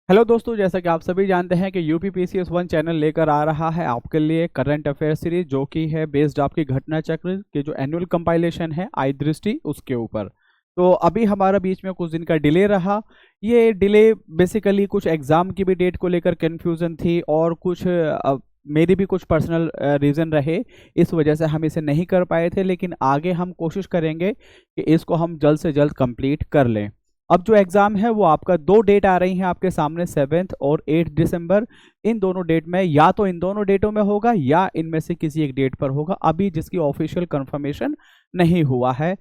Hello दोस्तों, जैसा कि आप सभी जानते हैं कि यूपीपीसीएस वन चैनल लेकर आ रहा है आपके लिए करंट अफेयर सीरीज, जो कि है बेस्ड आपकी घटना चक्र के जो एनुअल कंपाइलेशन है आई दृष्टि उसके ऊपर। तो अभी हमारा बीच में कुछ दिन का डिले रहा। ये डिले बेसिकली कुछ एग्जाम की भी डेट को लेकर कन्फ्यूजन थी और कुछ मेरी भी कुछ पर्सनल रीज़न रहे। इस वजह से हम इसे नहीं कर पाए थे, लेकिन आगे हम कोशिश करेंगे कि इसको हम जल्द से जल्द कंप्लीट कर लें। अब जो एग्ज़ाम है वो आपका दो डेट आ रही हैं आपके सामने, 7 और 8 दिसंबर। इन दोनों डेट में या तो इन दोनों डेटों में होगा या इनमें से किसी एक डेट पर होगा, अभी जिसकी ऑफिशियल कंफर्मेशन नहीं हुआ है।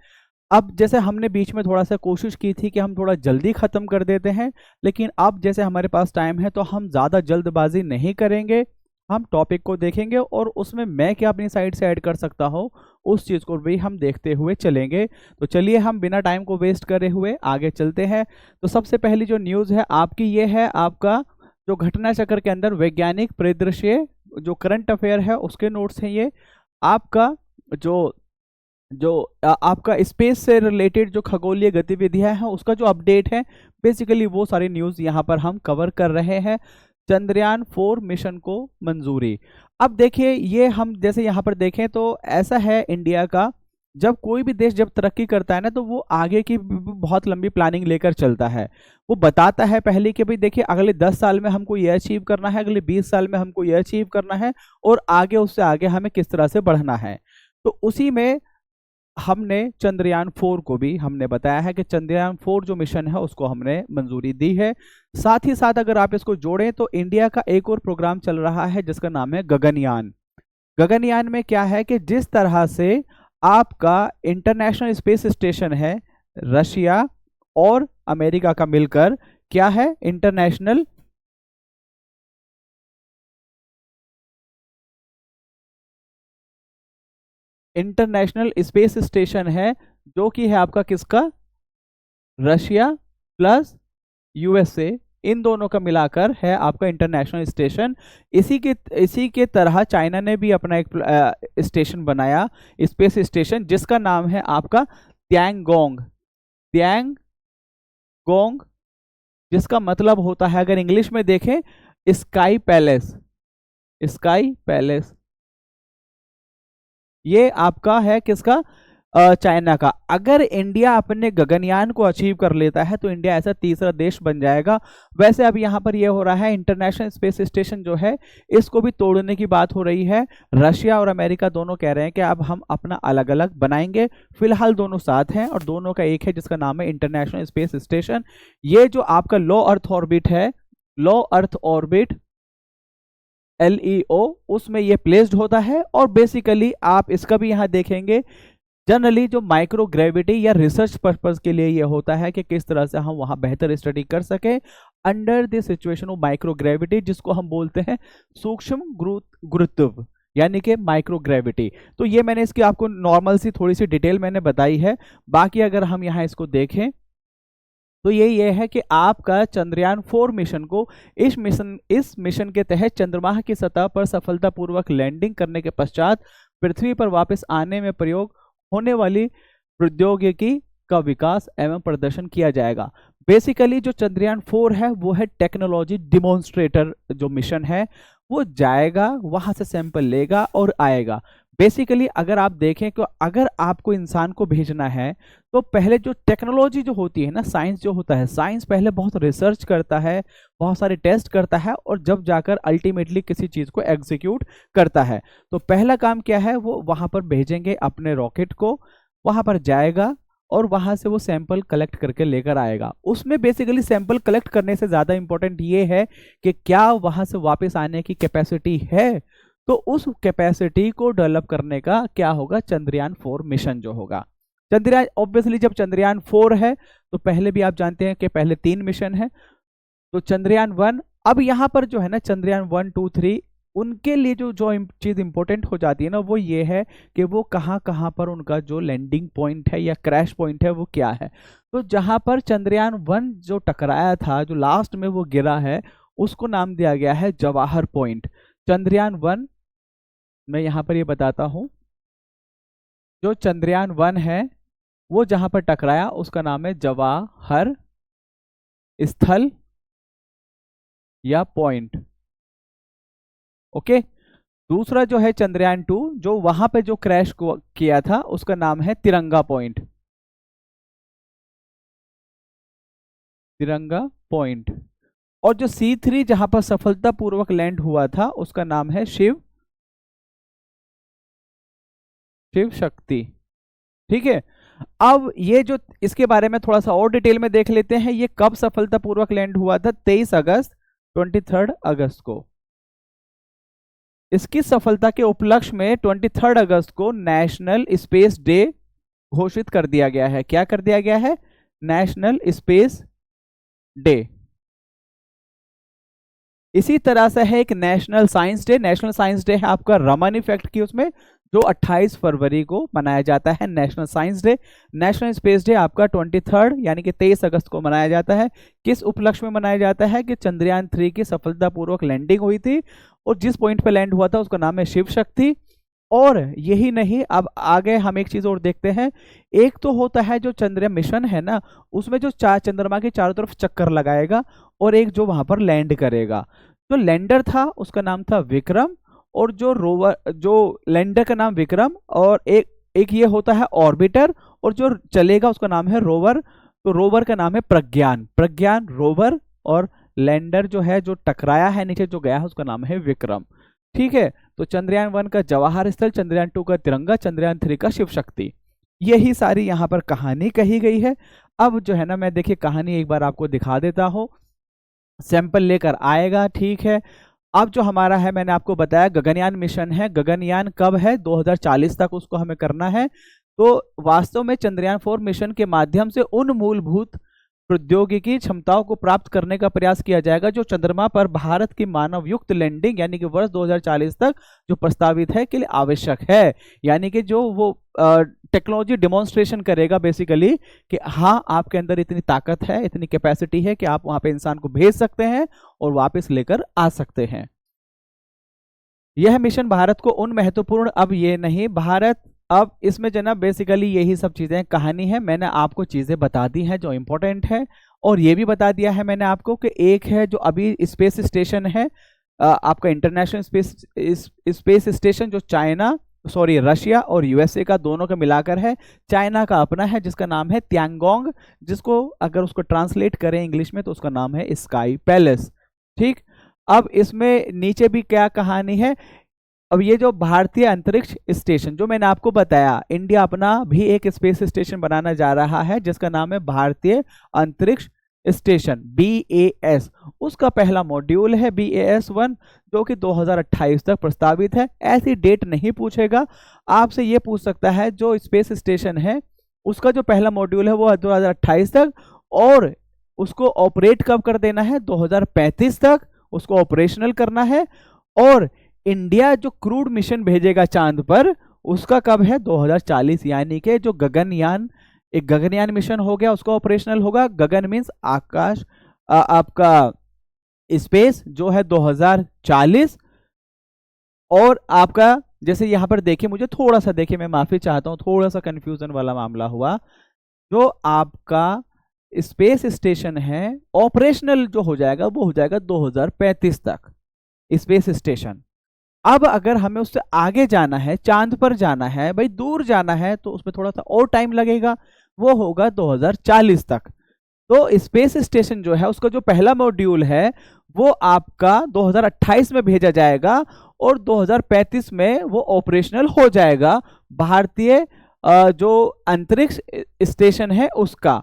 अब जैसे हमने बीच में थोड़ा सा कोशिश की थी कि हम थोड़ा जल्दी ख़त्म कर देते हैं, लेकिन अब जैसे हमारे पास टाइम है तो हम ज़्यादा जल्दबाजी नहीं करेंगे। हम टॉपिक को देखेंगे और उसमें मैं क्या अपनी साइड से ऐड कर सकता हूँ उस चीज़ को भी हम देखते हुए चलेंगे। तो चलिए हम बिना टाइम को वेस्ट करे हुए आगे चलते हैं। तो सबसे पहली जो न्यूज़ है आपकी, ये है आपका जो घटना चक्र के अंदर वैज्ञानिक परिदृश्य, जो करंट अफेयर है उसके नोट्स हैं ये। आपका जो जो आपका स्पेस से रिलेटेड जो खगोलीय गतिविधियां हैं उसका जो अपडेट है, बेसिकली वो सारी न्यूज़ यहाँ पर हम कवर कर रहे हैं। चंद्रयान 4 मिशन को मंजूरी। अब देखिए, ये हम जैसे यहाँ पर देखें तो ऐसा है इंडिया का, जब कोई भी देश जब तरक्की करता है ना तो वो आगे की बहुत लंबी प्लानिंग लेकर चलता है। वो बताता है पहले कि भाई देखिए अगले 10 साल में हमको ये अचीव करना है, अगले 20 साल में हमको ये अचीव करना है और आगे उससे आगे हमें किस तरह से बढ़ना है। तो उसी में हमने चंद्रयान 4 को भी हमने बताया है कि चंद्रयान 4 जो मिशन है उसको हमने मंजूरी दी है। साथ ही साथ अगर आप इसको जोड़ें तो इंडिया का एक और प्रोग्राम चल रहा है जिसका नाम है गगनयान। गगनयान में क्या है कि जिस तरह से आपका इंटरनेशनल स्पेस स्टेशन है, रशिया और अमेरिका का मिलकर क्या है, इंटरनेशनल स्पेस स्टेशन है, जो कि है आपका किसका, रशिया प्लस यूएसए, इन दोनों का मिलाकर है आपका इंटरनेशनल स्टेशन। इसी के तरह चाइना ने भी अपना एक स्टेशन बनाया, स्पेस स्टेशन, जिसका नाम है आपका त्यांगोंग। त्यांगोंग, जिसका मतलब होता है अगर इंग्लिश में देखें, स्काई पैलेस। स्काई पैलेस ये आपका है किसका, चाइना का। अगर इंडिया अपने गगनयान को अचीव कर लेता है तो इंडिया ऐसा तीसरा देश बन जाएगा। वैसे अब यहाँ पर ये हो रहा है, इंटरनेशनल स्पेस स्टेशन जो है इसको भी तोड़ने की बात हो रही है। रशिया और अमेरिका दोनों कह रहे हैं कि अब हम अपना अलग अलग बनाएंगे। फिलहाल दोनों साथ हैं और दोनों का एक है जिसका नाम है इंटरनेशनल स्पेस स्टेशन। ये जो आपका लो अर्थ ऑर्बिट है, लो अर्थ ऑर्बिट LEO, उसमें ये प्लेस्ड होता है। और बेसिकली आप इसका भी यहाँ देखेंगे, जनरली जो माइक्रो ग्रेविटी या रिसर्च पर्पस के लिए ये होता है कि किस तरह से हम वहाँ बेहतर स्टडी कर सके under the situation of micro gravity, जिसको हम बोलते हैं सूक्ष्म गुरुत्व, यानी कि माइक्रो ग्रेविटी। तो ये मैंने इसकी आपको नॉर्मल सी थोड़ी सी डिटेल मैंने बताई है। बाकी अगर हम यहाँ इसको देखें तो ये है कि आपका चंद्रयान 4 मिशन को, इस मिशन के तहत चंद्रमा की सतह पर सफलतापूर्वक लैंडिंग करने के पश्चात पृथ्वी पर वापस आने में प्रयोग होने वाली प्रौद्योगिकी का विकास एवं प्रदर्शन किया जाएगा। बेसिकली जो चंद्रयान 4 है वो है टेक्नोलॉजी डिमोन्स्ट्रेटर जो मिशन है, वो जाएगा वहां से सैंपल लेगा और आएगा। बेसिकली अगर आप देखें कि अगर आपको इंसान को भेजना है तो पहले जो टेक्नोलॉजी जो होती है ना, साइंस जो होता है, साइंस पहले बहुत रिसर्च करता है, बहुत सारे टेस्ट करता है और जब जाकर अल्टीमेटली किसी चीज़ को एग्जीक्यूट करता है। तो पहला काम क्या है, वो वहाँ पर भेजेंगे अपने रॉकेट को, वहाँ पर जाएगा और वहाँ से वो सैंपल कलेक्ट करके लेकर आएगा। उसमें बेसिकली सैंपल कलेक्ट करने से ज़्यादा इंपॉर्टेंट ये है कि क्या वहाँ से वापस आने की कैपेसिटी है। तो उस कैपेसिटी को डेवलप करने का क्या होगा, चंद्रयान 4 मिशन जो होगा। चंद्रयान ऑब्वियसली जब चंद्रयान 4 है तो पहले भी आप जानते हैं कि पहले 3 मिशन है। तो चंद्रयान 1, अब यहाँ पर जो है ना चंद्रयान 1, 2, 3, उनके लिए जो जो चीज़ इंपॉर्टेंट हो जाती है ना वो ये है कि वो कहाँ कहाँ पर उनका जो लैंडिंग पॉइंट है या क्रैश पॉइंट है वो क्या है। तो जहाँ पर चंद्रयान 1 जो टकराया था, जो लास्ट में वो गिरा है, उसको नाम दिया गया है जवाहर पॉइंट। चंद्रयान 1, मैं यहाँ पर ये बताता हूँ, जो चंद्रयान 1 है वो जहाँ पर टकराया उसका नाम है जवाहर स्थल। या पॉइंट। ओके। दूसरा जो है चंद्रयान 2, जो वहां पे जो क्रैश किया था उसका नाम है तिरंगा पॉइंट। तिरंगा पॉइंट। और जो C3 जहां पर सफलतापूर्वक लैंड हुआ था उसका नाम है शिव शक्ति। ठीक है। अब ये जो इसके बारे में थोड़ा सा और डिटेल में देख लेते हैं, ये कब सफलतापूर्वक लैंड हुआ था? 23 अगस्त 23 अगस्त को। इसकी सफलता के उपलक्ष्य में 23 अगस्त को नेशनल स्पेस डे घोषित कर दिया गया है। क्या कर दिया गया है? National space day. इसी तरह से है एक national science day. National science day है आपका रमन इफेक्ट की, उसमें जो 28 फरवरी को मनाया जाता है national science day. National space day आपका 23 यानी कि 23 अगस्त को मनाया जाता है। किस उपलक्ष्य में मनाया जाता है? कि चंद्रयान 3 की सफलतापूर्वक लैंडिंग हुई थी और जिस पॉइंट पे लैंड हुआ था उसका नाम है शिव शक्ति। और यही नहीं, अब आगे हम एक चीज और देखते हैं। एक तो होता है जो चंद्रयान मिशन है ना, उसमें जो चंद्रमा के चारों तरफ चक्कर लगाएगा, और एक जो वहां पर लैंड करेगा। जो लैंडर था उसका नाम था विक्रम, और जो रोवर, जो लैंडर का नाम विक्रम, और एक ये होता है ऑर्बिटर, और जो चलेगा उसका नाम है रोवर। तो रोवर का नाम है प्रज्ञान रोवर, और लैंडर जो है जो टकराया है नीचे जो गया है उसका नाम है विक्रम। ठीक है। तो चंद्रयान 1 का जवाहर स्थल, चंद्रयान 2 का तिरंगा, चंद्रयान 3 का शिव शक्ति, यही सारी यहाँ पर कहानी कही गई है। अब जो है ना, मैं देखिए कहानी एक बार आपको दिखा देता हूँ, सैंपल लेकर आएगा। ठीक है। अब जो हमारा है, मैंने आपको बताया गगनयान मिशन है। गगनयान कब है? 2040 तक उसको हमें करना है। तो वास्तव में चंद्रयान 4 मिशन के माध्यम से उन मूलभूत प्रौद्योगिकी क्षमताओं को प्राप्त करने का प्रयास किया जाएगा जो चंद्रमा पर भारत की मानव युक्त लैंडिंग यानी कि वर्ष 2040 तक जो प्रस्तावित है के लिए आवश्यक है। यानी कि जो वो टेक्नोलॉजी डिमॉन्स्ट्रेशन करेगा बेसिकली कि हाँ, आपके अंदर इतनी ताकत है, इतनी कैपेसिटी है कि आप वहां पे इंसान को भेज सकते हैं और वापस लेकर आ सकते हैं। यह मिशन भारत को उन महत्वपूर्ण, अब ये नहीं भारत, अब इसमें जनाब बेसिकली यही सब चीजें कहानी है। मैंने आपको चीजें बता दी हैं जो इंपॉर्टेंट है, और ये भी बता दिया है मैंने आपको कि एक है जो अभी स्पेस स्टेशन है आपका इंटरनेशनल स्पेस स्टेशन, जो रशिया और यूएसए का दोनों का मिलाकर है। चाइना का अपना है जिसका नाम है त्यांगोंग, जिसको अगर उसको ट्रांसलेट करें इंग्लिश में तो उसका नाम है स्काई पैलेस। ठीक। अब इसमें नीचे भी क्या कहानी है? अब ये जो भारतीय अंतरिक्ष स्टेशन जो मैंने आपको बताया, इंडिया अपना भी एक स्पेस स्टेशन बनाना जा रहा है जिसका नाम है भारतीय अंतरिक्ष स्टेशन BAS। उसका पहला मॉड्यूल है BAS-1 जो कि 2028 तक प्रस्तावित है। ऐसी डेट नहीं पूछेगा, आपसे ये पूछ सकता है जो स्पेस स्टेशन है उसका जो पहला मॉड्यूल है वो है 2028 तक, और उसको ऑपरेट कब कर देना है? 2035 तक उसको ऑपरेशनल करना है। और इंडिया जो क्रूड मिशन भेजेगा चांद पर उसका कब है? 2040। यानी कि जो गगनयान, एक गगनयान मिशन हो गया उसका ऑपरेशनल होगा। गगन मीन्स आकाश, आपका स्पेस जो है 2040। और आपका जैसे यहां पर देखिए, मुझे थोड़ा सा देखिए, मैं माफी चाहता हूं, थोड़ा सा कंफ्यूजन वाला मामला हुआ। जो आपका स्पेस स्टेशन है ऑपरेशनल जो हो जाएगा वो हो जाएगा 2035 तक स्पेस स्टेशन। अब अगर हमें उससे आगे जाना है, चांद पर जाना है, भाई दूर जाना है, तो उसमें थोड़ा सा और टाइम लगेगा, वो होगा 2040 तक। तो स्पेस स्टेशन जो है उसका जो पहला मॉड्यूल है वो आपका 2028 में भेजा जाएगा और 2035 में वो ऑपरेशनल हो जाएगा, भारतीय जो अंतरिक्ष स्टेशन है उसका।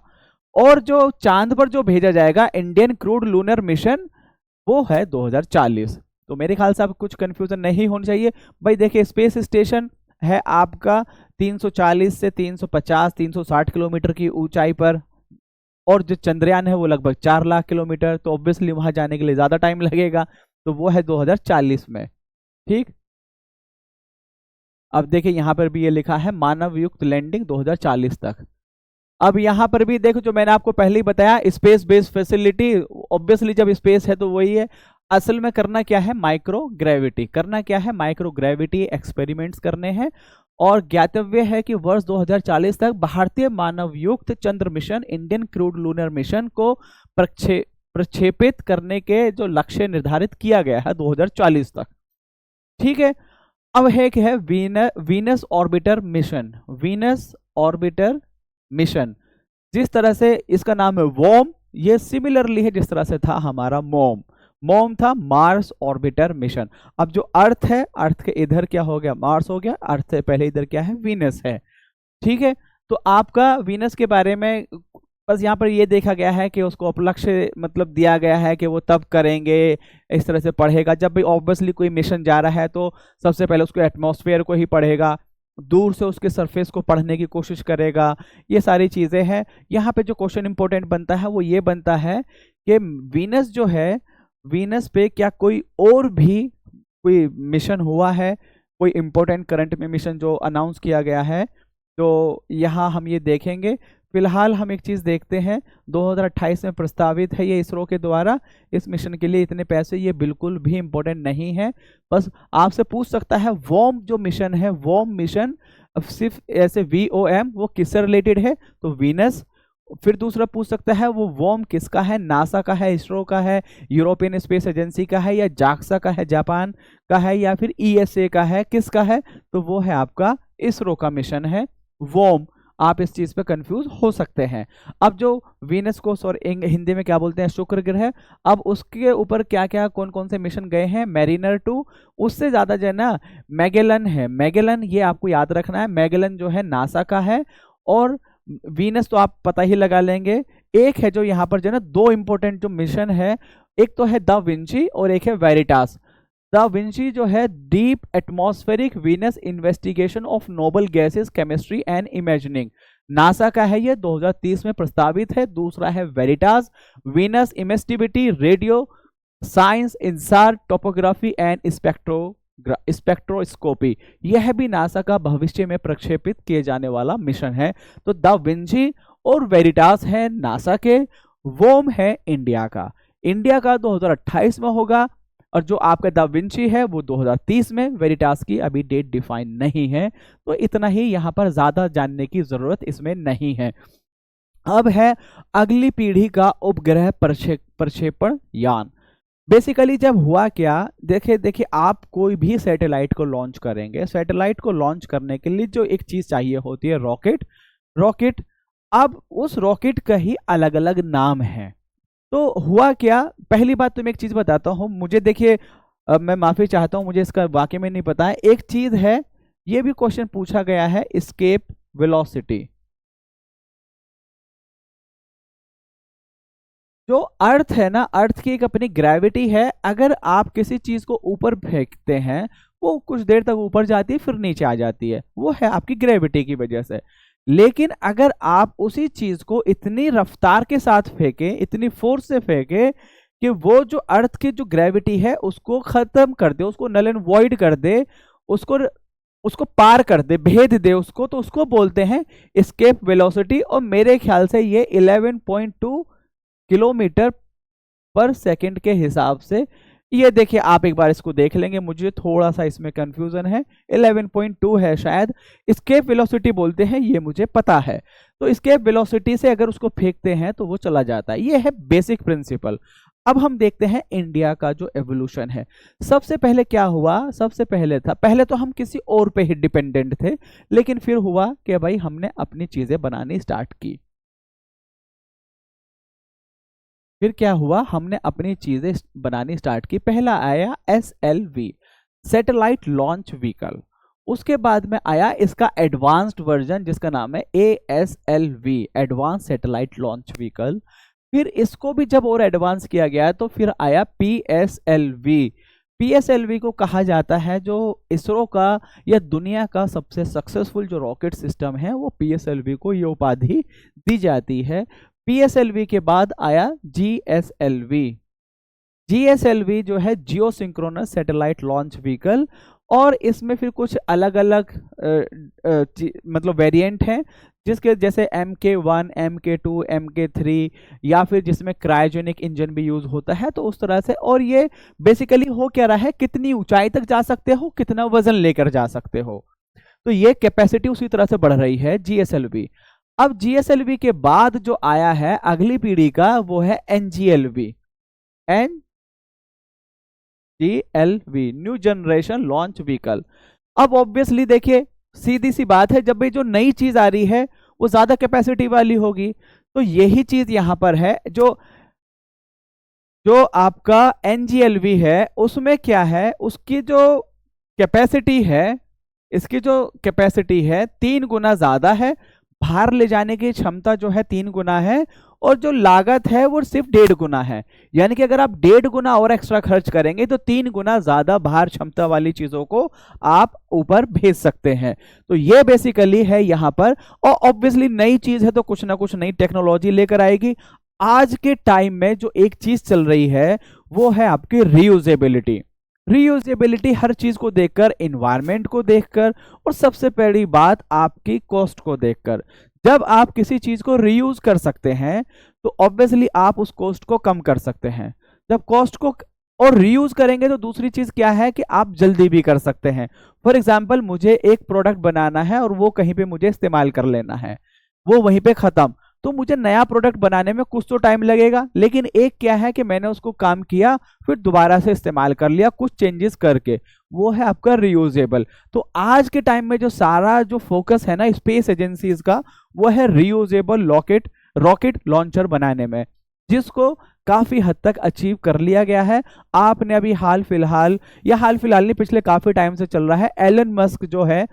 और जो चांद पर जो भेजा जाएगा इंडियन क्रूड लूनर मिशन, वो है 2040। तो मेरे ख्याल से आपको कुछ कंफ्यूजन नहीं होनी चाहिए। भाई देखिए, स्पेस स्टेशन है आपका 340 से 350 360 किलोमीटर की ऊंचाई पर, और जो चंद्रयान है वो लगभग 4 लाख किलोमीटर, तो ऑब्वियसली वहां जाने के लिए ज्यादा टाइम लगेगा, तो वो है 2040 में। ठीक। अब देखिए यहां पर भी ये लिखा है मानव युक्त लैंडिंग 2040 तक। अब यहां पर भी देखो, जो मैंने आपको पहले ही बताया, स्पेस बेस्ड फैसिलिटी, ऑब्वियसली जब स्पेस है तो वही है। असल में करना क्या है? माइक्रो ग्रेविटी करना क्या है? माइक्रो ग्रेविटी एक्सपेरिमेंट्स करने हैं। और ज्ञातव्य है कि वर्ष 2040 तक भारतीय मानव युक्त चंद्र mission, Indian crewed lunar mission को प्रक्षेपित करने के जो लक्ष्य निर्धारित किया गया है 2040 तक। ठीक है, अब एक है Venus orbiter mission. Venus orbiter mission, जिस तरह से इसका नाम है वॉर्म, ये सिमिलरली है जिस तरह से था हमारा मॉम। मॉम था मार्स ऑर्बिटर मिशन। अब जो अर्थ है, अर्थ के इधर क्या हो गया, मार्स हो गया, अर्थ से पहले इधर क्या है, वीनस है। ठीक है, तो आपका वीनस के बारे में बस यहाँ पर ये देखा गया है कि उसको उपलक्ष्य मतलब दिया गया है कि वो तब करेंगे, इस तरह से पढ़ेगा। जब भी ऑब्वियसली कोई मिशन जा रहा है तो सबसे पहले उसको एटमॉस्फेयर को ही पढ़ेगा, दूर से उसके सरफेस को पढ़ने की कोशिश करेगा, ये सारी चीज़ें हैं। यहाँ पे जो क्वेश्चन इंपॉर्टेंट बनता है वो ये बनता है कि वीनस जो है, वीनस पे क्या कोई और भी कोई मिशन हुआ है, कोई इंपॉर्टेंट करंट में मिशन जो अनाउंस किया गया है, तो यहाँ हम ये देखेंगे। फिलहाल हम एक चीज़ देखते हैं, 2028 में प्रस्तावित है ये इसरो के द्वारा। इस मिशन के लिए इतने पैसे, ये बिल्कुल भी इम्पोर्टेंट नहीं है। बस आपसे पूछ सकता है वॉर्म जो मिशन है, वॉर्म मिशन सिर्फ ऐसे VOM वो किससे रिलेटेड है, तो वीनस। फिर दूसरा पूछ सकता है वो वॉर्म किसका है, नासा का है, इसरो का है, यूरोपियन स्पेस एजेंसी का है, या जाक्सा का है, जापान का है, या फिर ESA का है, किसका है, तो वो है आपका इसरो का मिशन है वॉर्म। आप इस चीज पे कंफ्यूज हो सकते हैं। अब जो वीनस को हिंदी में क्या बोलते हैं, शुक्र ग्रह, अब उसके ऊपर क्या क्या कौन कौन से मिशन गए हैं, मैरिनर 2, उससे ज्यादा जो है ना मैगेलन है। मैगेलन ये आपको याद रखना है, मैगेलन जो है नासा का है, और वीनस तो आप पता ही लगा लेंगे। एक है जो यहाँ पर जो है ना दो इंपॉर्टेंट जो मिशन है, एक तो है दा विंची और एक है वेरिटास। दा विंची जो है deep atmospheric Venus investigation of noble gases chemistry and imaging, NASA का है, ये 2030 में प्रस्तावित है। दूसरा है Veritas, Venus emissivity radio science InSAR topography and spectroscopy, यह भी नासा का भविष्य में प्रक्षेपित किए जाने वाला मिशन है। तो दा विंची और वेरिटास है नासा के, वोम है इंडिया का। इंडिया का 2028 में होगा, और जो आपका दा विंची है वो 2030 में। वेरिटास की अभी डेट डिफाइन नहीं है, तो इतना ही, यहाँ पर ज्यादा जानने की जरूरत इसमें नहीं है। अब है अगली पीढ़ी का उपग्रह प्रक्षेपण यान। बेसिकली जब हुआ क्या, देखिए आप कोई भी सैटेलाइट को लॉन्च करेंगे, सैटेलाइट को लॉन्च करने के लिए जो एक चीज चाहिए होती है, रॉकेट। अब उस रॉकेट का ही अलग अलग नाम है। तो हुआ क्या, पहली बात तो मैं एक चीज बताता हूं, मुझे देखिए मैं माफी चाहता हूं, मुझे इसका वाकई में नहीं पता है। एक चीज है, ये भी क्वेश्चन पूछा गया है, एस्केप वेलोसिटी। जो अर्थ है ना, अर्थ की एक अपनी ग्रेविटी है। अगर आप किसी चीज को ऊपर फेंकते हैं, वो कुछ देर तक ऊपर जाती है, फिर नीचे आ जाती है, वो है आपकी ग्रेविटी की वजह से। लेकिन अगर आप उसी चीज को इतनी रफ्तार के साथ फेंके, इतनी फोर्स से फेंके कि वो जो अर्थ की जो ग्रेविटी है उसको खत्म कर दे, उसको नल एंड वॉइड कर दे, उसको पार कर दे, भेद दे उसको, तो उसको बोलते हैं एस्केप वेलोसिटी। और मेरे ख्याल से ये 11.2 किलोमीटर पर सेकंड के हिसाब से, ये देखिए आप एक बार इसको देख लेंगे, मुझे थोड़ा सा इसमें कंफ्यूजन है, 11.2 है शायद, एस्केप वेलोसिटी बोलते हैं, ये मुझे पता है। तो एस्केप वेलोसिटी से अगर उसको फेंकते हैं तो वो चला जाता है, ये है बेसिक प्रिंसिपल। अब हम देखते हैं इंडिया का जो एवोल्यूशन है। सबसे पहले क्या हुआ, सबसे पहले तो हम किसी और पे ही डिपेंडेंट थे, लेकिन फिर हुआ कि भाई हमने अपनी चीजें बनानी स्टार्ट की। फिर क्या हुआ, हमने अपनी चीजें बनानी स्टार्ट की। पहला आया SLV, सैटेलाइट लॉन्च व्हीकल। उसके बाद में आया इसका एडवांस्ड वर्जन जिसका नाम है ASLV, advance satellite launch vehicle. फिर इसको भी जब और एडवांस किया गया तो फिर आया PSLV। PSLV को कहा जाता है जो इसरो का या दुनिया का सबसे सक्सेसफुल जो रॉकेट सिस्टम है, वो PSLV को ये उपाधि दी जाती है। PSLV के बाद आया GSLV। GSLV जो है जियो सिंक्रोनस सैटेलाइट लॉन्च व्हीकल, और इसमें फिर कुछ अलग अलग मतलब वेरिएंट हैं, जिसके जैसे MK1, MK2, MK3, या फिर जिसमें क्रायोजेनिक इंजन भी यूज होता है, तो उस तरह से। और ये बेसिकली हो क्या रहा है, कितनी ऊंचाई तक जा सकते हो, कितना वजन लेकर जा सकते हो, तो ये कैपेसिटी उसी तरह से बढ़ रही है GSLV। अब GSLV के बाद जो आया है अगली पीढ़ी का, वो है NGLV, NGLV, new generation launch vehicle. अब ऑब्वियसली देखिए सीधी सी बात है, जब भी जो नई चीज आ रही है वो ज्यादा कैपेसिटी वाली होगी, तो यही चीज यहां पर है। जो जो आपका NGLV है उसमें क्या है, उसकी जो कैपेसिटी है, इसकी जो कैपेसिटी है 3 गुना ज्यादा है, भार ले जाने की क्षमता जो है 3 गुना है, और जो लागत है वो सिर्फ 1.5 गुना है। यानी कि अगर आप 1.5 गुना और एक्स्ट्रा खर्च करेंगे तो 3 गुना ज्यादा भार क्षमता वाली चीजों को आप ऊपर भेज सकते हैं। तो ये बेसिकली है यहाँ पर। और ऑब्वियसली नई चीज है तो कुछ ना कुछ नई टेक्नोलॉजी लेकर आएगी। आज के टाइम में जो एक चीज चल रही है वो है आपकी रीयूजेबिलिटी। रीयूजेबिलिटी हर चीज को देखकर, इन्वायरमेंट को देखकर, और सबसे पहली बात आपकी कॉस्ट को देखकर। जब आप किसी चीज को रीयूज कर सकते हैं तो ऑब्वियसली आप उस कॉस्ट को कम कर सकते हैं। जब कॉस्ट को और रीयूज करेंगे तो दूसरी चीज क्या है कि आप जल्दी भी कर सकते हैं। फॉर एग्जाम्पल मुझे एक प्रोडक्ट बनाना है और वो कहीं पे मुझे इस्तेमाल कर लेना है, वो वहीं पे खत्म, तो मुझे नया प्रोडक्ट बनाने में कुछ तो टाइम लगेगा। लेकिन एक क्या है कि मैंने उसको काम किया, फिर दोबारा से इस्तेमाल कर लिया कुछ चेंजेस करके, वो है आपका रीयूजेबल। तो आज के टाइम में जो सारा जो फोकस है ना स्पेस एजेंसीज का, वो है रीयूजेबल रॉकेट लॉन्चर बनाने में, जिसको काफी हद तक अचीव कर लिया गया है। आपने अभी हाल फिलहाल नहीं, पिछले काफी टाइम से चल रहा है, एलन मस्क जो है,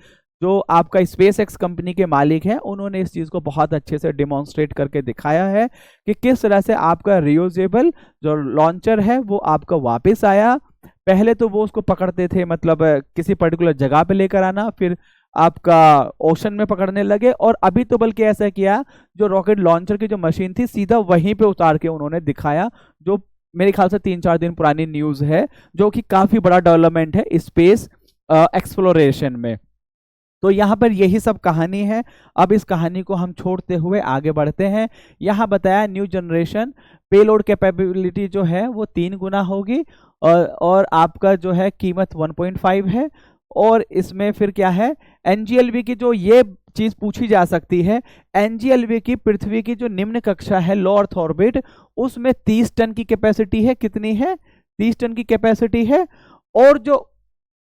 जो आपका स्पेस एक्स कंपनी के मालिक हैं, उन्होंने इस चीज को बहुत अच्छे से डिमॉन्स्ट्रेट करके दिखाया है कि किस तरह से आपका रियूजेबल जो लॉन्चर है वो आपका वापस आया। पहले तो वो उसको पकड़ते थे, मतलब किसी पर्टिकुलर जगह पे लेकर आना, फिर आपका ओशन में पकड़ने लगे, और अभी तो बल्कि ऐसा किया, जो रॉकेट लॉन्चर की जो मशीन थी सीधा वहीं पे उतार के उन्होंने दिखाया, जो मेरे ख्याल से 3-4 दिन पुरानी न्यूज है, जो कि काफी बड़ा डेवलपमेंट है स्पेस एक्सप्लोरेशन में। तो यहाँ पर यही सब कहानी है। अब इस कहानी को हम छोड़ते हुए आगे बढ़ते हैं। यहाँ बताया न्यू जनरेशन पेलोड कैपेबिलिटी जो है वो 3 गुना होगी, और आपका जो है कीमत 1.5 है। और इसमें फिर क्या है, NGLV की जो ये चीज पूछी जा सकती है, NGLV की पृथ्वी की जो निम्न कक्षा है लो अर्थ ऑर्बिट, उसमें 30 टन की कैपेसिटी है। कितनी है? 30 टन की कैपेसिटी है। और जो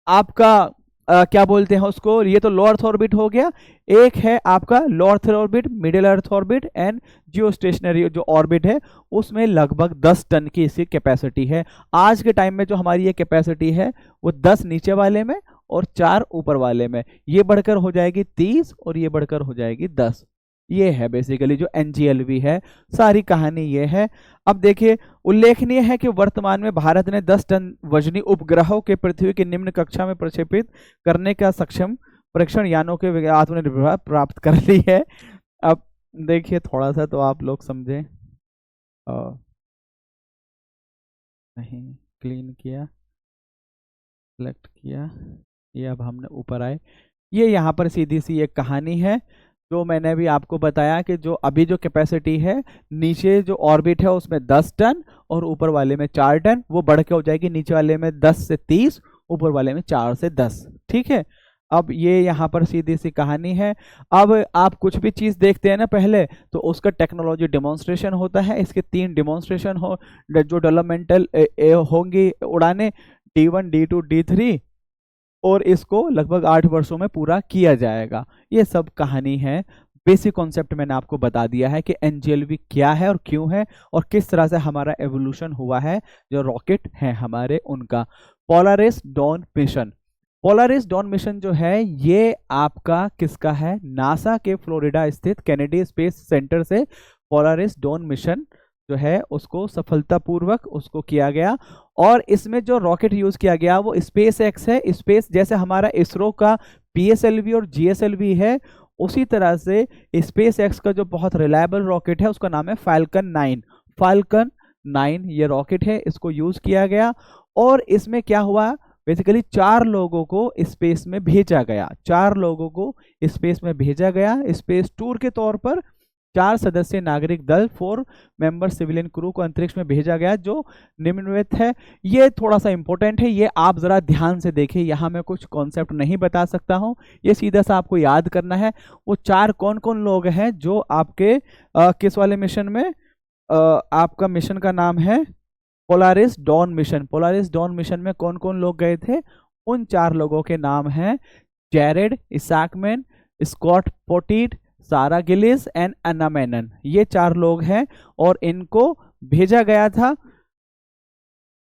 आपका क्या बोलते हैं उसको, ये तो लो अर्थ ऑर्बिट हो गया। एक है आपका low earth orbit, middle earth orbit and geostationary जो ऑर्बिट है, उसमें लगभग 10 टन की इसकी कैपेसिटी है। आज के टाइम में जो हमारी ये कैपेसिटी है वो 10 नीचे वाले में और 4 ऊपर वाले में, ये बढ़कर हो जाएगी 30 और ये बढ़कर हो जाएगी 10। ये है बेसिकली जो NGLV है, सारी कहानी ये है। अब देखिए, उल्लेखनीय है कि वर्तमान में भारत ने 10 टन वजनी उपग्रहों के पृथ्वी की निम्न कक्षा में प्रक्षेपित करने का सक्षम परीक्षण यानों के आत्मनिर्भरता प्राप्त कर ली है। अब देखिए थोड़ा सा तो आप लोग समझे, नहीं क्लीन किया, सेलेक्ट किया, ये अब हमने ऊपर आए। ये यहाँ पर सीधी सी एक कहानी है जो मैंने अभी आपको बताया कि जो अभी जो कैपेसिटी है, नीचे जो ऑर्बिट है उसमें 10 टन और ऊपर वाले में 4 टन, वो बढ़ के हो जाएगी नीचे वाले में 10 से 30, ऊपर वाले में 4 से 10। ठीक है, अब ये यहाँ पर सीधी सी कहानी है। अब आप कुछ भी चीज़ देखते हैं ना पहले, तो उसका टेक्नोलॉजी डेमोन्स्ट्रेशन होता है। इसके 3 डेमोन्स्ट्रेशन हो जो डेवलपमेंटल होंगी उड़ाने, D1, D2, D3, और इसको लगभग 8 वर्षों में पूरा किया जाएगा। ये सब कहानी है। बेसिक कॉन्सेप्ट मैंने आपको बता दिया है कि NGLV क्या है और क्यों है, और किस तरह से हमारा एवोल्यूशन हुआ है जो रॉकेट है हमारे उनका। Polaris Dawn mission, Polaris Dawn mission जो है ये आपका किसका है, नासा के फ्लोरिडा स्थित केनेडी स्पेस सेंटर से पोलारिस डॉन मिशन जो है उसको सफलतापूर्वक उसको किया गया। और इसमें जो रॉकेट यूज किया गया वो स्पेस एक्स है। स्पेस जैसे हमारा इसरो का PSLV और GSLV है, उसी तरह से स्पेस एक्स का जो बहुत रिलायबल रॉकेट है उसका नाम है फाल्कन 9। फाल्कन 9 ये रॉकेट है, इसको यूज किया गया। और इसमें क्या हुआ, बेसिकली 4 लोगों को स्पेस में भेजा गया, 4 लोगों को स्पेस में भेजा गया स्पेस टूर के तौर पर। 4 सदस्यीय नागरिक दल 4 मेंबर सिविलियन क्रू को अंतरिक्ष में भेजा गया जो निम्नलिखित है। ये थोड़ा सा इंपॉर्टेंट है, ये आप जरा ध्यान से देखिए। यहाँ मैं कुछ कॉन्सेप्ट नहीं बता सकता हूँ, ये सीधा सा आपको याद करना है। वो 4 कौन कौन लोग हैं जो आपके किस वाले मिशन में, आपका मिशन का नाम है Polaris Dawn mission, Polaris Dawn mission में कौन कौन लोग गए थे? उन 4 लोगों के नाम हैं जेरेड इसाकमैन, स्कॉट पोटीट, सारा गिलिस एंड अन्ना मेनन। ये 4 लोग हैं और इनको भेजा गया था।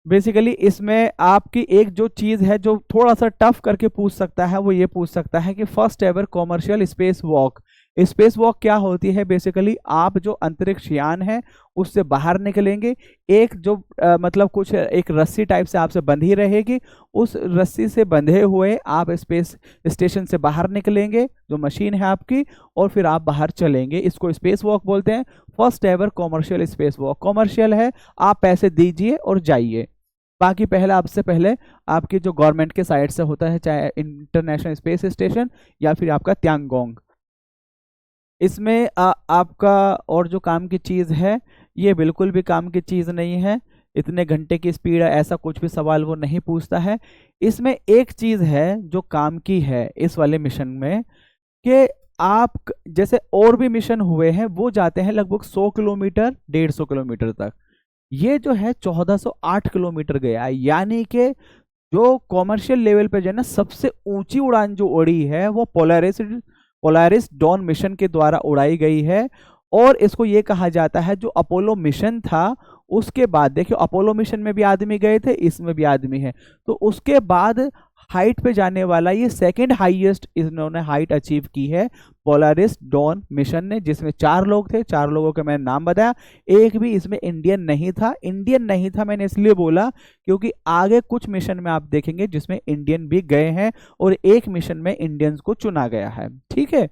बेसिकली इसमें आपकी एक जो चीज है जो थोड़ा सा टफ करके पूछ सकता है, वो ये पूछ सकता है कि first ever commercial space walk. Space walk क्या होती है? बेसिकली आप जो अंतरिक्ष यान है उससे बाहर निकलेंगे, एक जो मतलब कुछ एक रस्सी टाइप से आपसे बंधी रहेगी, उस रस्सी से बंधे हुए आप स्पेस स्टेशन से बाहर निकलेंगे, जो मशीन है आपकी, और फिर आप बाहर चलेंगे। इसको स्पेस वॉक बोलते हैं। First ever commercial space walk. Commercial है, आप पैसे दीजिए और जाइए। बाकी पहले आपसे पहले आपकी जो गवर्नमेंट के साइड से होता है, चाहे इंटरनेशनल स्पेस स्टेशन या फिर आपका त्यांगोंग, इसमें आपका और जो काम की चीज़ है ये बिल्कुल भी काम की चीज़ नहीं है। इतने घंटे की स्पीड है ऐसा कुछ भी सवाल वो नहीं पूछता है। इसमें एक चीज़ है जो काम की है इस वाले मिशन में, कि आप जैसे और भी मिशन हुए हैं वो जाते हैं लगभग 100 किलोमीटर 150 किलोमीटर तक, ये जो है 1408 किलोमीटर गया है। यानी कि जो कॉमर्शियल लेवल पे जो है ना सबसे ऊंची उड़ान जो उड़ी है वो पोलारिस डॉन मिशन के द्वारा उड़ाई गई है। और इसको ये कहा जाता है जो अपोलो मिशन था उसके बाद, देखिए अपोलो मिशन में भी आदमी गए थे, इसमें भी आदमी है, तो उसके बाद हाइट पे जाने वाला ये सेकंड हाईएस्ट इन्होंने हाइट अचीव की है पोलारिस डॉन मिशन ने, जिसमें 4 लोग थे। 4 लोगों के मैंने नाम बताया, एक भी इसमें इंडियन नहीं था। इंडियन नहीं था मैंने इसलिए बोला क्योंकि आगे कुछ मिशन में आप देखेंगे जिसमें इंडियन भी गए हैं और एक मिशन में इंडियंस को चुना गया है। ठीक है,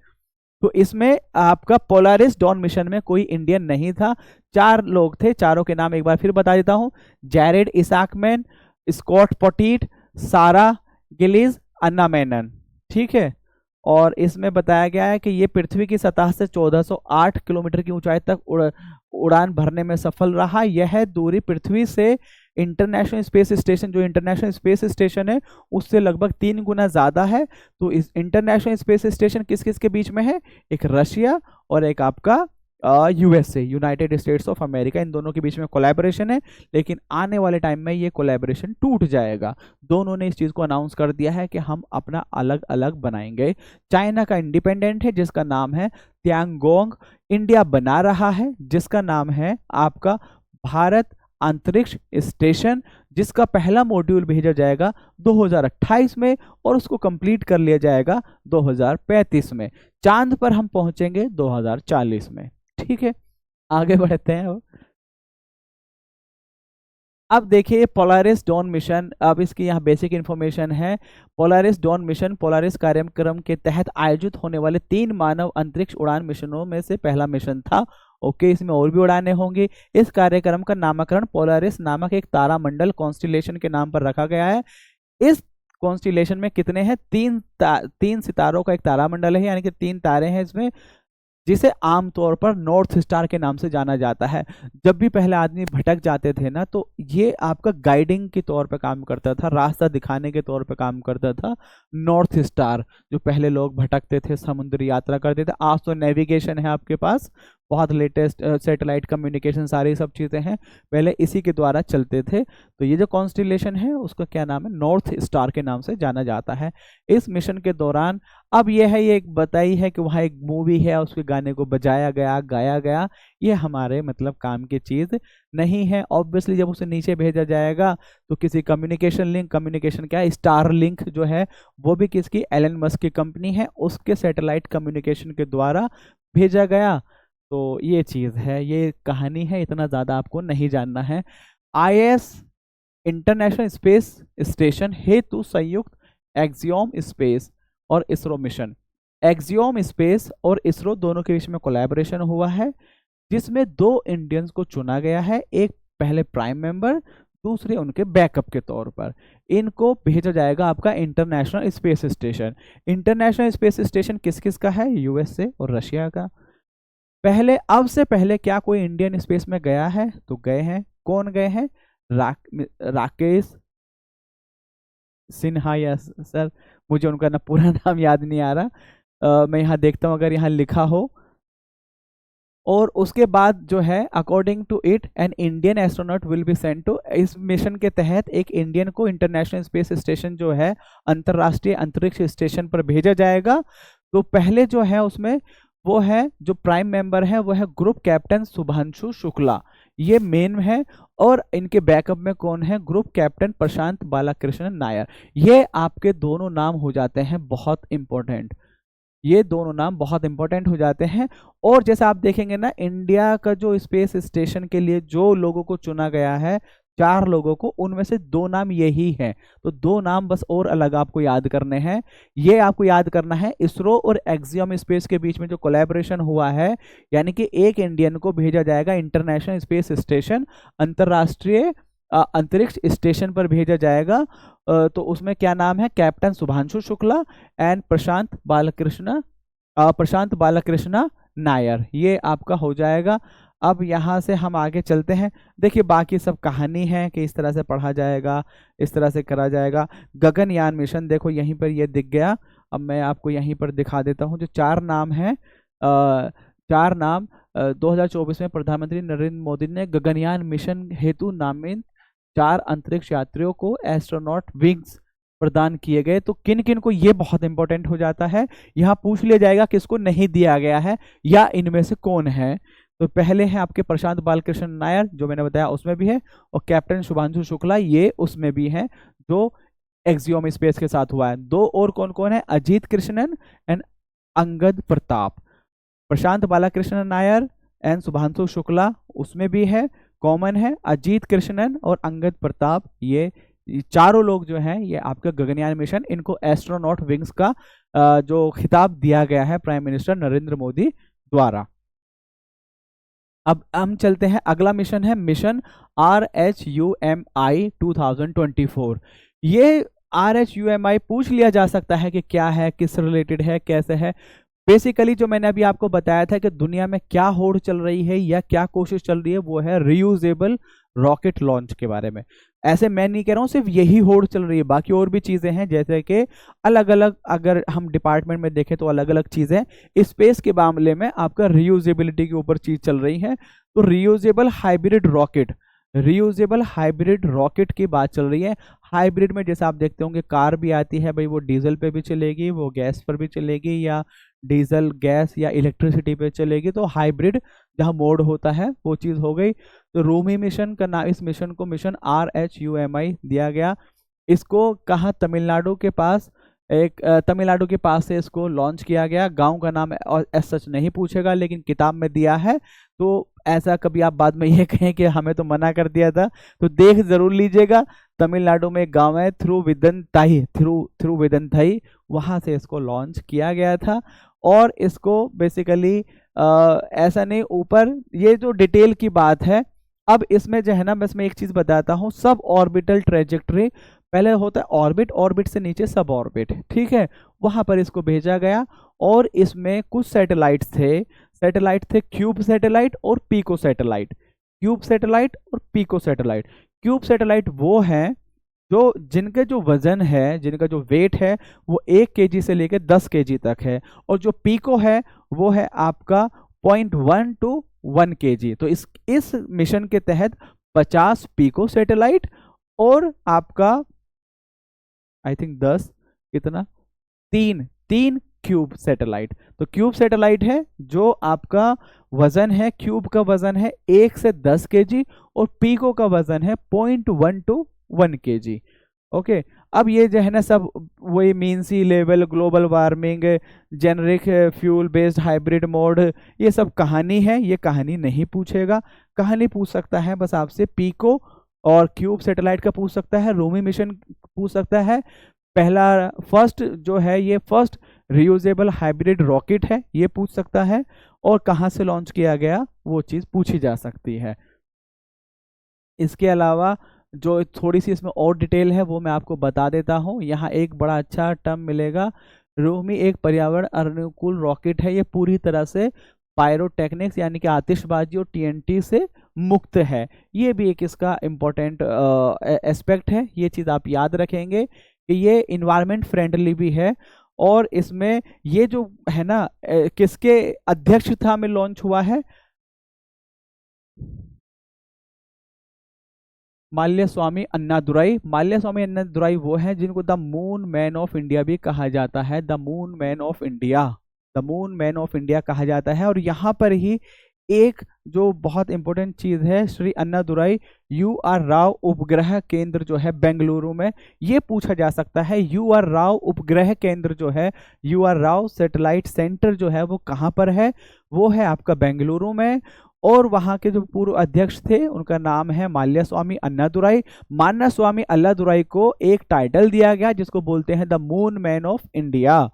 तो इसमें आपका पोलारिस डॉन मिशन में कोई इंडियन नहीं था। 4 लोग थे, चारों के नाम एक बार फिर बता देता हूं। जेरेड इसाकमैन, स्कॉट पोटीट, सारा गिलिस, अन्ना मेनन। ठीक है, और इसमें बताया गया है कि ये पृथ्वी की सतह से 1408 किलोमीटर की ऊंचाई तक उड़ान भरने में सफल रहा। यह दूरी पृथ्वी से इंटरनेशनल स्पेस स्टेशन, जो इंटरनेशनल स्पेस स्टेशन है उससे लगभग 3 गुना ज़्यादा है। तो इस इंटरनेशनल स्पेस स्टेशन किस किस के बीच में है? एक रशिया और एक आपका USA, United States of America, इन दोनों के बीच में कोलैबोरेशन है। लेकिन आने वाले टाइम में ये कोलैबोरेशन टूट जाएगा। दोनों ने इस चीज़ को अनाउंस कर दिया है कि हम अपना अलग अलग बनाएंगे। चाइना का इंडिपेंडेंट है जिसका नाम है त्यांगोंग। इंडिया बना रहा है जिसका नाम है आपका भारत अंतरिक्ष स्टेशन, जिसका पहला मॉड्यूल भेजा जाएगा 2028 में और उसको कंप्लीट कर लिया जाएगा 2035 में। चांद पर हम पहुंचेंगे 2040 में। ठीक है, आगे बढ़ते हैं। अब देखिए पोलारिस डॉन मिशन, अब इसकी यहाँ बेसिक इन्फॉर्मेशन है। पोलारिस डॉन मिशन पोलारिस कार्यक्रम के तहत आयोजित होने वाले 3 मानव अंतरिक्ष उड़ान मिशनों में से पहला मिशन था। ओके, इसमें और भी उड़ानें होंगी। इस कार्यक्रम का नामकरण पोलारिस नामक एक तारामंडल कॉन्स्टिलेशन के नाम पर रखा गया है। इस कॉन्स्टिलेशन में कितने हैं? 3 सितारों का एक तारामंडल है, यानी कि 3 तारे हैं इसमें, जिसे आमतौर पर नॉर्थ स्टार के नाम से जाना जाता है। जब भी पहले आदमी भटक जाते थे ना, तो ये आपका गाइडिंग के तौर पे काम करता था, रास्ता दिखाने के तौर पे काम करता था नॉर्थ स्टार। जो पहले लोग भटकते थे, समुद्री यात्रा करते थे, आज तो नेविगेशन है आपके पास, बहुत लेटेस्ट सैटेलाइट कम्युनिकेशन, सारी सब चीज़ें हैं, पहले इसी के द्वारा चलते थे। तो ये जो कॉन्स्टिलेशन है उसका क्या नाम है? नॉर्थ स्टार के नाम से जाना जाता है। इस मिशन के दौरान अब ये है, ये एक बताई है कि वहाँ एक मूवी है, उसके गाने को बजाया गया, गाया गया। ये हमारे मतलब काम की चीज़ नहीं है। ऑब्वियसली जब उसे नीचे भेजा जाएगा तो किसी कम्युनिकेशन लिंक, कम्युनिकेशन क्या है, स्टार लिंक जो है वो भी किसकी? एलन मस्क की कंपनी है, उसके सैटेलाइट कम्युनिकेशन के द्वारा भेजा गया। तो ये चीज़ है, ये कहानी है, इतना ज़्यादा आपको नहीं जानना है। आईएस इंटरनेशनल स्पेस स्टेशन हेतु संयुक्त एक्सियोम स्पेस और इसरो मिशन, एक्सियोम स्पेस और इसरो दोनों के बीच में कोलैबोरेशन हुआ है, जिसमें 2 इंडियंस को चुना गया है, एक पहले प्राइम मेंबर, दूसरे उनके बैकअप के तौर पर। इनको भेजा जाएगा आपका international space station. International space station किस किस का है? यूएसए और रशिया का। पहले, अब से पहले क्या कोई इंडियन स्पेस में गया है? तो गए हैं। कौन गए हैं? राकेश सिन्हा, या सर मुझे उनका ना पूरा नाम याद नहीं आ रहा। मैं यहाँ देखता हूँ अगर यहाँ लिखा हो और उसके बाद जो है according to it an Indian astronaut will be sent to, इस मिशन के तहत एक इंडियन को इंटरनेशनल स्पेस स्टेशन जो है अंतर्राष्ट्रीय अंतरिक्ष स्टेशन पर भेजा जाएगा। तो पहले जो है उसमें वो है जो प्राइम मेंबर है वो है ग्रुप कैप्टन शुभांशु शुक्ला, ये मेन है। और इनके बैकअप में कौन है, ग्रुप कैप्टन प्रशांत बालाकृष्णन नायर। ये आपके दोनों नाम हो जाते हैं बहुत इंपॉर्टेंट, ये दोनों नाम बहुत इंपॉर्टेंट हो जाते हैं। और जैसे आप देखेंगे ना, इंडिया का जो स्पेस स्टेशन के लिए जो लोगों को चुना गया है, 4 लोगों को, उनमें से 2 नाम यही हैं। तो 2 नाम बस और अलग आपको याद करने हैं। ये आपको याद करना है, इसरो और एक्सियम स्पेस के बीच में जो कोलैबोरेशन हुआ है, यानी कि एक इंडियन को भेजा जाएगा इंटरनेशनल स्पेस स्टेशन, अंतरराष्ट्रीय अंतरिक्ष स्टेशन पर भेजा जाएगा। तो उसमें क्या नाम है, कैप्टन शुभांशु शुक्ला एंड प्रशांत बालाकृष्ण नायर, ये आपका हो जाएगा। अब यहाँ से हम आगे चलते हैं। देखिए बाकी सब कहानी है कि इस तरह से पढ़ा जाएगा, इस तरह से करा जाएगा। गगनयान मिशन देखो यहीं पर ये दिख गया। अब मैं आपको यहीं पर दिखा देता हूँ जो 4 नाम हैं। 4 नाम 2024 में प्रधानमंत्री नरेंद्र मोदी ने गगनयान मिशन हेतु नामित 4 अंतरिक्ष यात्रियों को एस्ट्रोनॉट विंग्स प्रदान किए गए। तो किन किन को, ये बहुत इंपॉर्टेंट हो जाता है, यहाँ पूछ लिया जाएगा किसको नहीं दिया गया है या इनमें से कौन है। तो पहले है आपके प्रशांत बालकृष्ण नायर, जो मैंने बताया उसमें भी है, और कैप्टन शुभांशु शुक्ला ये उसमें भी है जो एक्सियोम स्पेस के साथ हुआ है। 2 और कौन कौन है, Ajit Krishnan and Angad Pratap. Prashant Balakrishnan Nair and Shubhanshu Shukla उसमें भी है, कॉमन है, अजीत कृष्णन और अंगद प्रताप, ये चारों लोग जो हैं ये आपका गगनयान मिशन, इनको एस्ट्रोनॉट विंग्स का जो खिताब दिया गया है प्राइम मिनिस्टर नरेंद्र मोदी द्वारा। अब हम चलते हैं, अगला मिशन है मिशन RHUMI 2024। ये RHUMI पूछ लिया जा सकता है कि क्या है, किस रिलेटेड है, कैसे है। बेसिकली जो मैंने अभी आपको बताया था कि दुनिया में क्या होड़ चल रही है या क्या कोशिश चल रही है, वो है रियूजेबल रॉकेट लॉन्च के बारे में। ऐसे मैं नहीं कह रहा हूँ सिर्फ यही होड़ चल रही है, बाकी और भी चीजें हैं, जैसे कि अलग अलग अगर हम डिपार्टमेंट में देखें तो अलग अलग चीजें स्पेस के मामले में आपका रियूजेबिलिटी के ऊपर चीज चल रही है। तो रियूजेबल हाइब्रिड रॉकेट की बात चल रही है। हाइब्रिड में जैसे आप देखते होंगे कार भी आती है भाई, वो डीजल पे भी चलेगी, वो गैस पर भी चलेगी, या डीजल गैस या इलेक्ट्रिसिटी पे चलेगी। तो हाइब्रिड जहाँ मोड होता है वो चीज़ हो गई। तो रोमी मिशन का नाम, इस मिशन को मिशन RHUMI दिया गया। इसको कहाँ, तमिलनाडु के पास, तमिलनाडु के पास से इसको लॉन्च किया गया। गांव का नाम और एज सच नहीं पूछेगा, लेकिन किताब में दिया है। तो ऐसा कभी आप बाद में ये कहें कि हमें तो मना कर दिया था, तो देख जरूर लीजिएगा। तमिलनाडु में एक गांव है थ्रू विदनथई, वहां से इसको लॉन्च किया गया था। और इसको बेसिकली ऐसा नहीं, ऊपर ये जो डिटेल की बात है। अब इसमें जो है ना, बस मैं एक चीज बताता हूँ, सब ऑर्बिटल ट्रेजेक्ट्री, पहले होता है ऑर्बिट, ऑर्बिट से नीचे सब ऑर्बिट, ठीक है, वहां पर इसको भेजा गया। और इसमें कुछ सैटेलाइट थे क्यूब सैटेलाइट और पीको सैटेलाइट। क्यूब सैटेलाइट वो हैं जो जिनके जो वजन है, जिनका जो वेट है वो 1 kg से लेकर 10 kg तक है। और जो पीको है वो है आपका 0.1 to 1 kg। तो इस मिशन के तहत 50 पीको सैटेलाइट और आपका आई थिंक 10 कितना, 3 क्यूब सैटेलाइट। तो क्यूब सैटेलाइट है जो आपका वजन है, क्यूब का वजन है 1 से 10 kg और पीको का वजन है 0.1 to 1 kg। ओके, अब ये जो है ना सब वही mean sea level, global warming, generic fuel based hybrid mode, ये सब कहानी है, ये कहानी नहीं पूछेगा। कहानी पूछ सकता है बस आपसे पीको और क्यूब सैटेलाइट का पूछ सकता है, रोमी मिशन पूछ सकता है। पहला फर्स्ट जो है ये फर्स्ट रियूजेबल हाइब्रिड रॉकेट है, ये पूछ सकता है। और कहाँ से लॉन्च किया गया वो चीज़ पूछी जा सकती है। इसके अलावा जो थोड़ी सी इसमें और डिटेल है वो मैं आपको बता देता हूँ। यहाँ एक बड़ा अच्छा टर्म मिलेगा, रोमी एक पर्यावरण अनुकूल रॉकेट है। ये पूरी तरह से पायरोटेक्निक्स यानी कि आतिशबाजी और TNT से मुक्त है। ये भी एक इसका इम्पोर्टेंट एस्पेक्ट है, ये चीज़ आप याद रखेंगे कि ये इन्वायरमेंट फ्रेंडली भी है। और इसमें ये जो है ना किसके अध्यक्षता में लॉन्च हुआ है, माल्यस्वामी अन्नादुराई। माल्यस्वामी अन्नादुराई वो हैं जिनको the moon man of India भी कहा जाता है, the moon man of India, the moon man of India कहा जाता है। और यहाँ पर ही एक जो बहुत इंपॉर्टेंट चीज है, श्री अन्नादुराई यू आर राव उपग्रह केंद्र जो है बेंगलुरु में, ये पूछा जा सकता है यू आर राव उपग्रह केंद्र जो है, U R Rao satellite centre जो है वो कहाँ पर है, वो है आपका बेंगलुरु में। और वहाँ के जो पूर्व अध्यक्ष थे उनका नाम है माल्यस्वामी अन्नादुराई। माल्यस्वामी अन्नादुराई को एक टाइटल दिया गया जिसको बोलते हैं the moon man of India.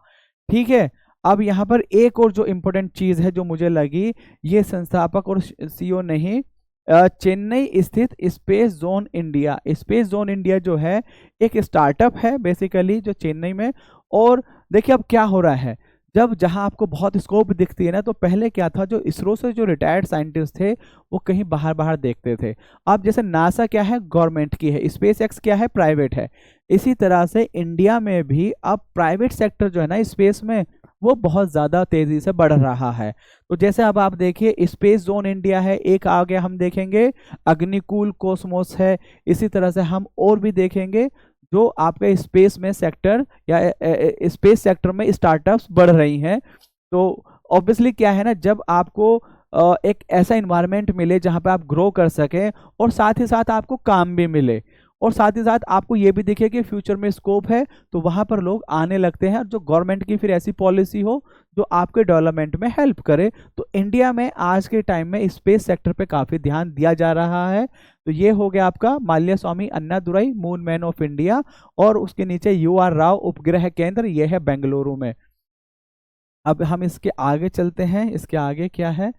ठीक है, अब यहाँ पर एक और जो इम्पोर्टेंट चीज है जो मुझे लगी, ये संस्थापक और सीईओ नहीं, चेन्नई स्थित space zone India. Space zone India जो है एक स्टार्टअप है बेसिकली जो चेन्नई में। और देखिए अब क्या हो रहा है, जब जहां आपको बहुत स्कोप दिखती है ना, तो पहले क्या था, जो इसरो से जो रिटायर्ड साइंटिस्ट थे वो कहीं बाहर बाहर देखते थे। अब जैसे नासा क्या है, गवर्नमेंट की है, स्पेस एक्स क्या है, प्राइवेट है। इसी तरह से इंडिया में भी अब प्राइवेट सेक्टर जो है ना स्पेस में, वो बहुत ज़्यादा तेज़ी से बढ़ रहा है। तो जैसे अब आप देखिए स्पेस जोन इंडिया है, एक आगे हम देखेंगे अग्निकुल कॉस्मोस है, इसी तरह से हम और भी देखेंगे जो आपके स्पेस में सेक्टर या स्पेस सेक्टर में स्टार्टअप्स बढ़ रही हैं। तो ऑब्वियसली क्या है ना, जब आपको एक ऐसा इन्वायरमेंट मिले जहाँ पे आप ग्रो कर सकें और साथ ही साथ आपको काम भी मिले और साथ ही साथ आपको ये भी दिखे कि फ्यूचर में स्कोप है, तो वहाँ पर लोग आने लगते हैं। और जो गवर्नमेंट की फिर ऐसी पॉलिसी हो जो आपके डेवलपमेंट में हेल्प करे, तो इंडिया में आज के टाइम में स्पेस सेक्टर पे काफ़ी ध्यान दिया जा रहा है। तो ये हो गया आपका Mylswamy Annadurai moon man of India. और उसके नीचे यू आर राव उपग्रह केंद्र, ये है बेंगलुरु में। अब हम इसके आगे चलते हैं, इसके आगे क्या है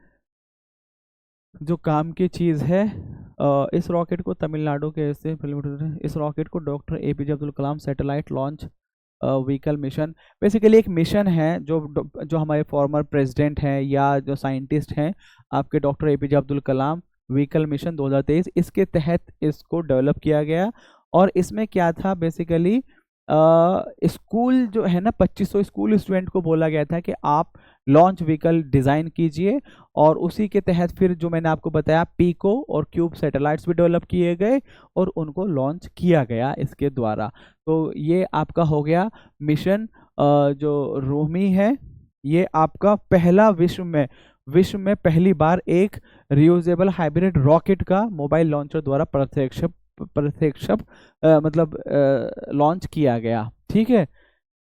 जो काम की चीज़ है। इस रॉकेट को तमिलनाडु के ऐसे इस रॉकेट को doctor APJ Abdul Kalam satellite launch vehicle mission, basically एक मिशन है जो हमारे फॉर्मर प्रेसिडेंट हैं या जो साइंटिस्ट हैं आपके डॉक्टर एपीजे अब्दुल कलाम व्हीकल मिशन 2023, इसके तहत इसको डेवलप किया गया। और इसमें क्या था बेसिकली, स्कूल जो है ना 2500 स्कूल स्टूडेंट को बोला गया था कि आप लॉन्च व्हीकल डिज़ाइन कीजिए। और उसी के तहत फिर जो मैंने आपको बताया पीको और क्यूब सैटेलाइट्स भी डेवलप किए गए और उनको लॉन्च किया गया इसके द्वारा। तो ये आपका हो गया मिशन जो रोमी है, ये आपका पहला विश्व में पहली बार एक रियूजेबल हाइब्रिड रॉकेट का मोबाइल लॉन्चर द्वारा प्रत्यक्ष मतलब लॉन्च किया गया। ठीक है,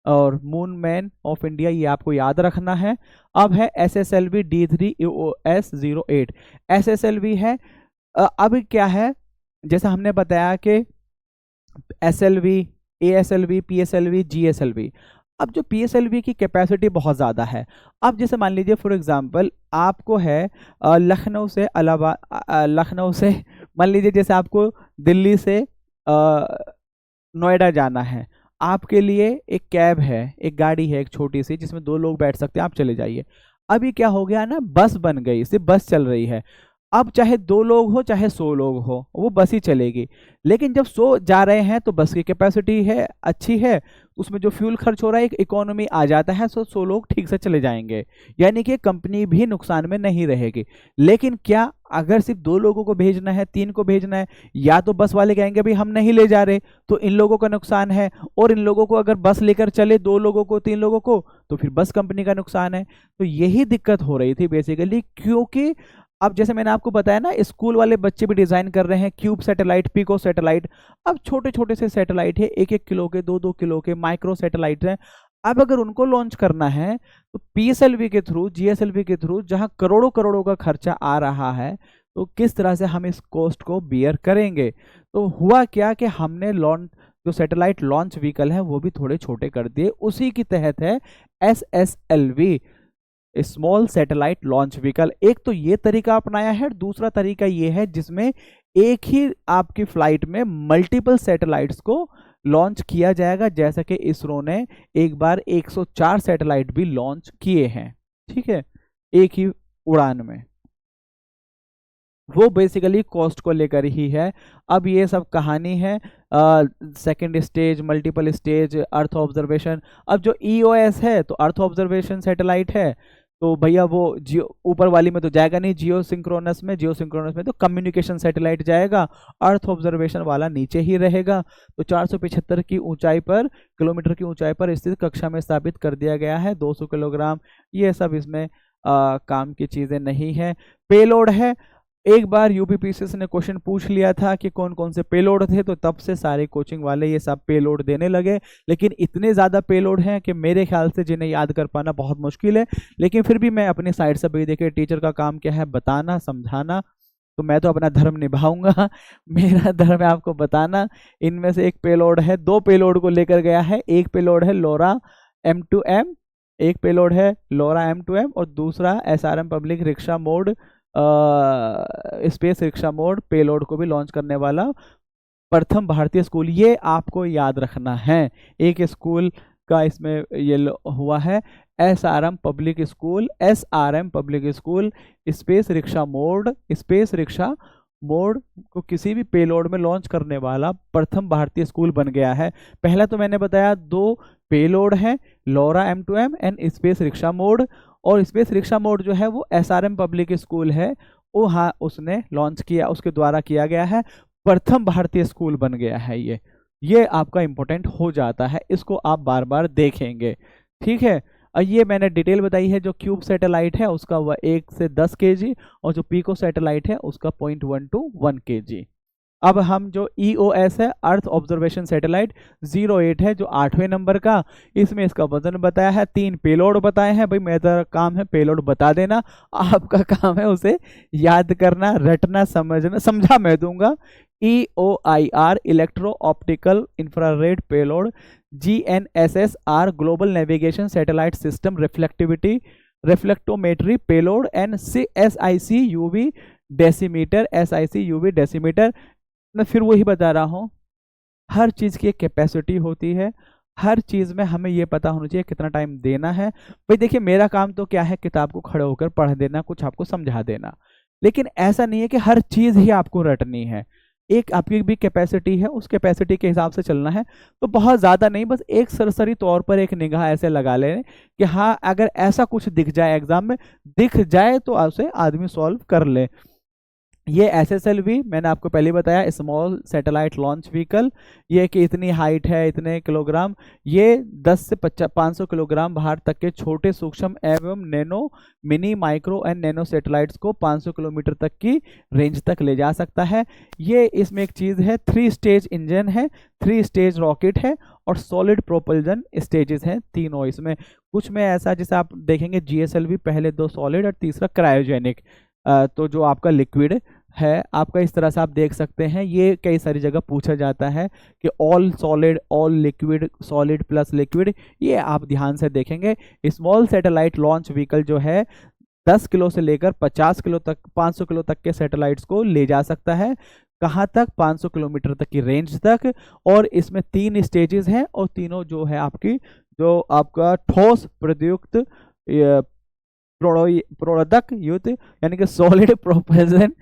और मून मैन ऑफ इंडिया ये आपको याद रखना है। अब है SSLV D3EOS-08। SSLV है, अब क्या है, जैसा हमने बताया कि SLV, ASLV, PSLV, GSLV। अब जो PSLV की कैपेसिटी बहुत ज़्यादा है। अब जैसे मान लीजिए फॉर एग्जांपल आपको है लखनऊ से मान लीजिए जैसे आपको दिल्ली से नोएडा जाना है, आपके लिए एक कैब है, एक गाड़ी है, एक छोटी सी जिसमें 2 लोग बैठ सकते हैं, आप चले जाइए। अभी क्या हो गया ना, बस बन गई, सिर्फ बस चल रही है। अब चाहे 2 लोग हो चाहे 100 लोग हो, वो बस ही चलेगी। लेकिन जब 100 जा रहे हैं तो बस की कैपेसिटी है अच्छी है, उसमें जो फ्यूल खर्च हो रहा है एक इकोनॉमी आ जाता है, 100 लोग ठीक से चले जाएंगे, यानी कि कंपनी भी नुकसान में नहीं रहेगी। लेकिन क्या अगर सिर्फ 2 लोगों को भेजना है, 3 को भेजना है, या तो बस वाले कहेंगे भाई हम नहीं ले जा रहे, तो इन लोगों का नुकसान है। और इन लोगों को अगर बस लेकर चले 2 लोगों को 3 लोगों को, तो फिर बस कंपनी का नुकसान है। तो यही दिक्कत हो रही थी बेसिकली, क्योंकि अब जैसे मैंने आपको बताया ना स्कूल वाले बच्चे भी डिजाइन कर रहे हैं क्यूब सैटेलाइट, पिको सैटेलाइट। अब छोटे छोटे से सैटेलाइट है, 1-1 किलो के, 2-2 किलो के माइक्रो सैटेलाइट हैं। अब अगर उनको लॉन्च करना है तो PSLV के थ्रू, GSLV के थ्रू, जहां करोड़ों करोड़ों का खर्चा आ रहा है, तो किस तरह से हम इस कॉस्ट को बियर करेंगे। तो हुआ क्या कि हमने जो सैटेलाइट लॉन्च व्हीकल है वो भी थोड़े छोटे कर दिए। उसी के तहत है SSLV, small satellite launch vehicle. एक तो ये तरीका अपनाया है, दूसरा तरीका ये है जिसमें एक ही आपकी फ्लाइट में मल्टीपल सैटेलाइट्स को लॉन्च किया जाएगा, जैसा कि इसरो ने एक बार 104 सैटेलाइट भी लॉन्च किए हैं। ठीक है, एक ही उड़ान में। वो बेसिकली कॉस्ट को लेकर ही है। अब ये सब कहानी है second stage, multiple stage, earth observation. अब जो EOS है तो अर्थ ऑब्जर्वेशन सैटेलाइट है, तो भैया वो जियो ऊपर वाली में तो जाएगा नहीं, जियो सिंक्रोनस में तो कम्युनिकेशन सैटेलाइट जाएगा, अर्थ ऑब्जर्वेशन वाला नीचे ही रहेगा। तो 475 की ऊंचाई पर, किलोमीटर की ऊंचाई पर स्थित कक्षा में स्थापित कर दिया गया है। 200 किलोग्राम, ये सब इसमें काम की चीजें नहीं है। पेलोड है, एक बार यूपीपीसीएस ने क्वेश्चन पूछ लिया था कि कौन कौन से पेलोड थे, तो तब से सारे कोचिंग वाले ये सब पेलोड देने लगे। लेकिन इतने ज़्यादा पेलोड हैं कि मेरे ख्याल से जिन्हें याद कर पाना बहुत मुश्किल है। लेकिन फिर भी मैं अपनी साइड से भी, देखिए टीचर का काम क्या है, बताना, समझाना, तो मैं तो अपना धर्म निभाऊंगा। मेरा धर्म है आपको बताना। इनमें से एक पेलोड है, 2 पेलोड को लेकर गया है। एक पेलोड है लोरा M2M, एक पेलोड है लोरा M2M, और दूसरा SRM public rickshaw mode, space rickshaw mode payload को भी लॉन्च करने वाला प्रथम भारतीय स्कूल। ये आपको याद रखना है। एक स्कूल का इसमें ये हुआ है, SRM public school, SRM public school space rickshaw mode को किसी भी पेलोड में लॉन्च करने वाला प्रथम भारतीय स्कूल बन गया है। पहला तो मैंने बताया 2 पेलोड हैं, लोरा M2M and space rickshaw mode. और स्पेस रिक्शा मोड जो है वो SRM पब्लिक स्कूल है, वो हाँ उसने लॉन्च किया, उसके द्वारा किया गया है, प्रथम भारतीय स्कूल बन गया है। ये आपका इंपॉर्टेंट हो जाता है, इसको आप बार बार देखेंगे, ठीक है। ये मैंने डिटेल बताई है। जो क्यूब सैटेलाइट है उसका वह 1 से 10 kg, और जो पीको सैटेलाइट है उसका 0.1 to 1 kg। अब हम जो EOS है, अर्थ ऑब्जर्वेशन सैटेलाइट 08 है, जो 8वें नंबर का, इसमें इसका वजन बताया है, 3 पेलोड बताए हैं। भाई मेरा काम है पेलोड बता देना, आपका काम है उसे याद करना, रटना, समझना। समझा मैं दूंगा। EOIR electro optical infrared payload, GNSS-R global navigation satellite system reflectometry payload, and SIC UV dosimeter. मैं फिर वही बता रहा हूँ, हर चीज़ की एक कैपेसिटी होती है, हर चीज़ में हमें ये पता होना चाहिए कितना टाइम देना है। भाई देखिए मेरा काम तो क्या है, किताब को खड़े होकर पढ़ देना, कुछ आपको समझा देना। लेकिन ऐसा नहीं है कि हर चीज़ ही आपको रटनी है, एक आपकी भी कैपेसिटी है, उस कैपेसिटी के हिसाब से चलना है। तो बहुत ज़्यादा नहीं, बस एक सरसरी तौर पर एक निगाह ऐसे लगा लें कि हाँ अगर ऐसा कुछ दिख जाए, एग्जाम में दिख जाए, तो उसे आदमी सॉल्व कर ले। ये SSLV मैंने आपको पहले बताया, स्मॉल सैटेलाइट लॉन्च व्हीकल, ये कि इतनी हाइट है, इतने किलोग्राम, ये 10 से 500 किलोग्राम भार तक के छोटे सूक्ष्म एवं nano, mini, micro and nano satellites को 500 किलोमीटर तक की रेंज तक ले जा सकता है। ये इसमें एक चीज़ है, 3 स्टेज इंजन है, 3 स्टेज रॉकेट है, और सॉलिड प्रोपल्जन स्टेजेस हैं तीनों इसमें। कुछ में ऐसा जैसे आप देखेंगे GSLV पहले 2 सॉलिड और तीसरा क्रायोजेनिक, तो जो आपका लिक्विड है आपका, इस तरह से आप देख सकते हैं। ये कई सारी जगह पूछा जाता है कि all solid, all liquid, solid plus liquid, ये आप ध्यान से देखेंगे। स्मॉल सैटेलाइट लॉन्च व्हीकल जो है 10 किलो से लेकर 50 किलो तक, 500 किलो तक के सैटेलाइट्स को ले जा सकता है। कहाँ तक? 500 किलोमीटर तक की रेंज तक। और इसमें 3 स्टेजेस हैं, और तीनों जो है आपकी, जो आपका ठोस प्रयुक्त प्रोडक्ट युक्त यानी कि सॉलिड प्रोपल्जन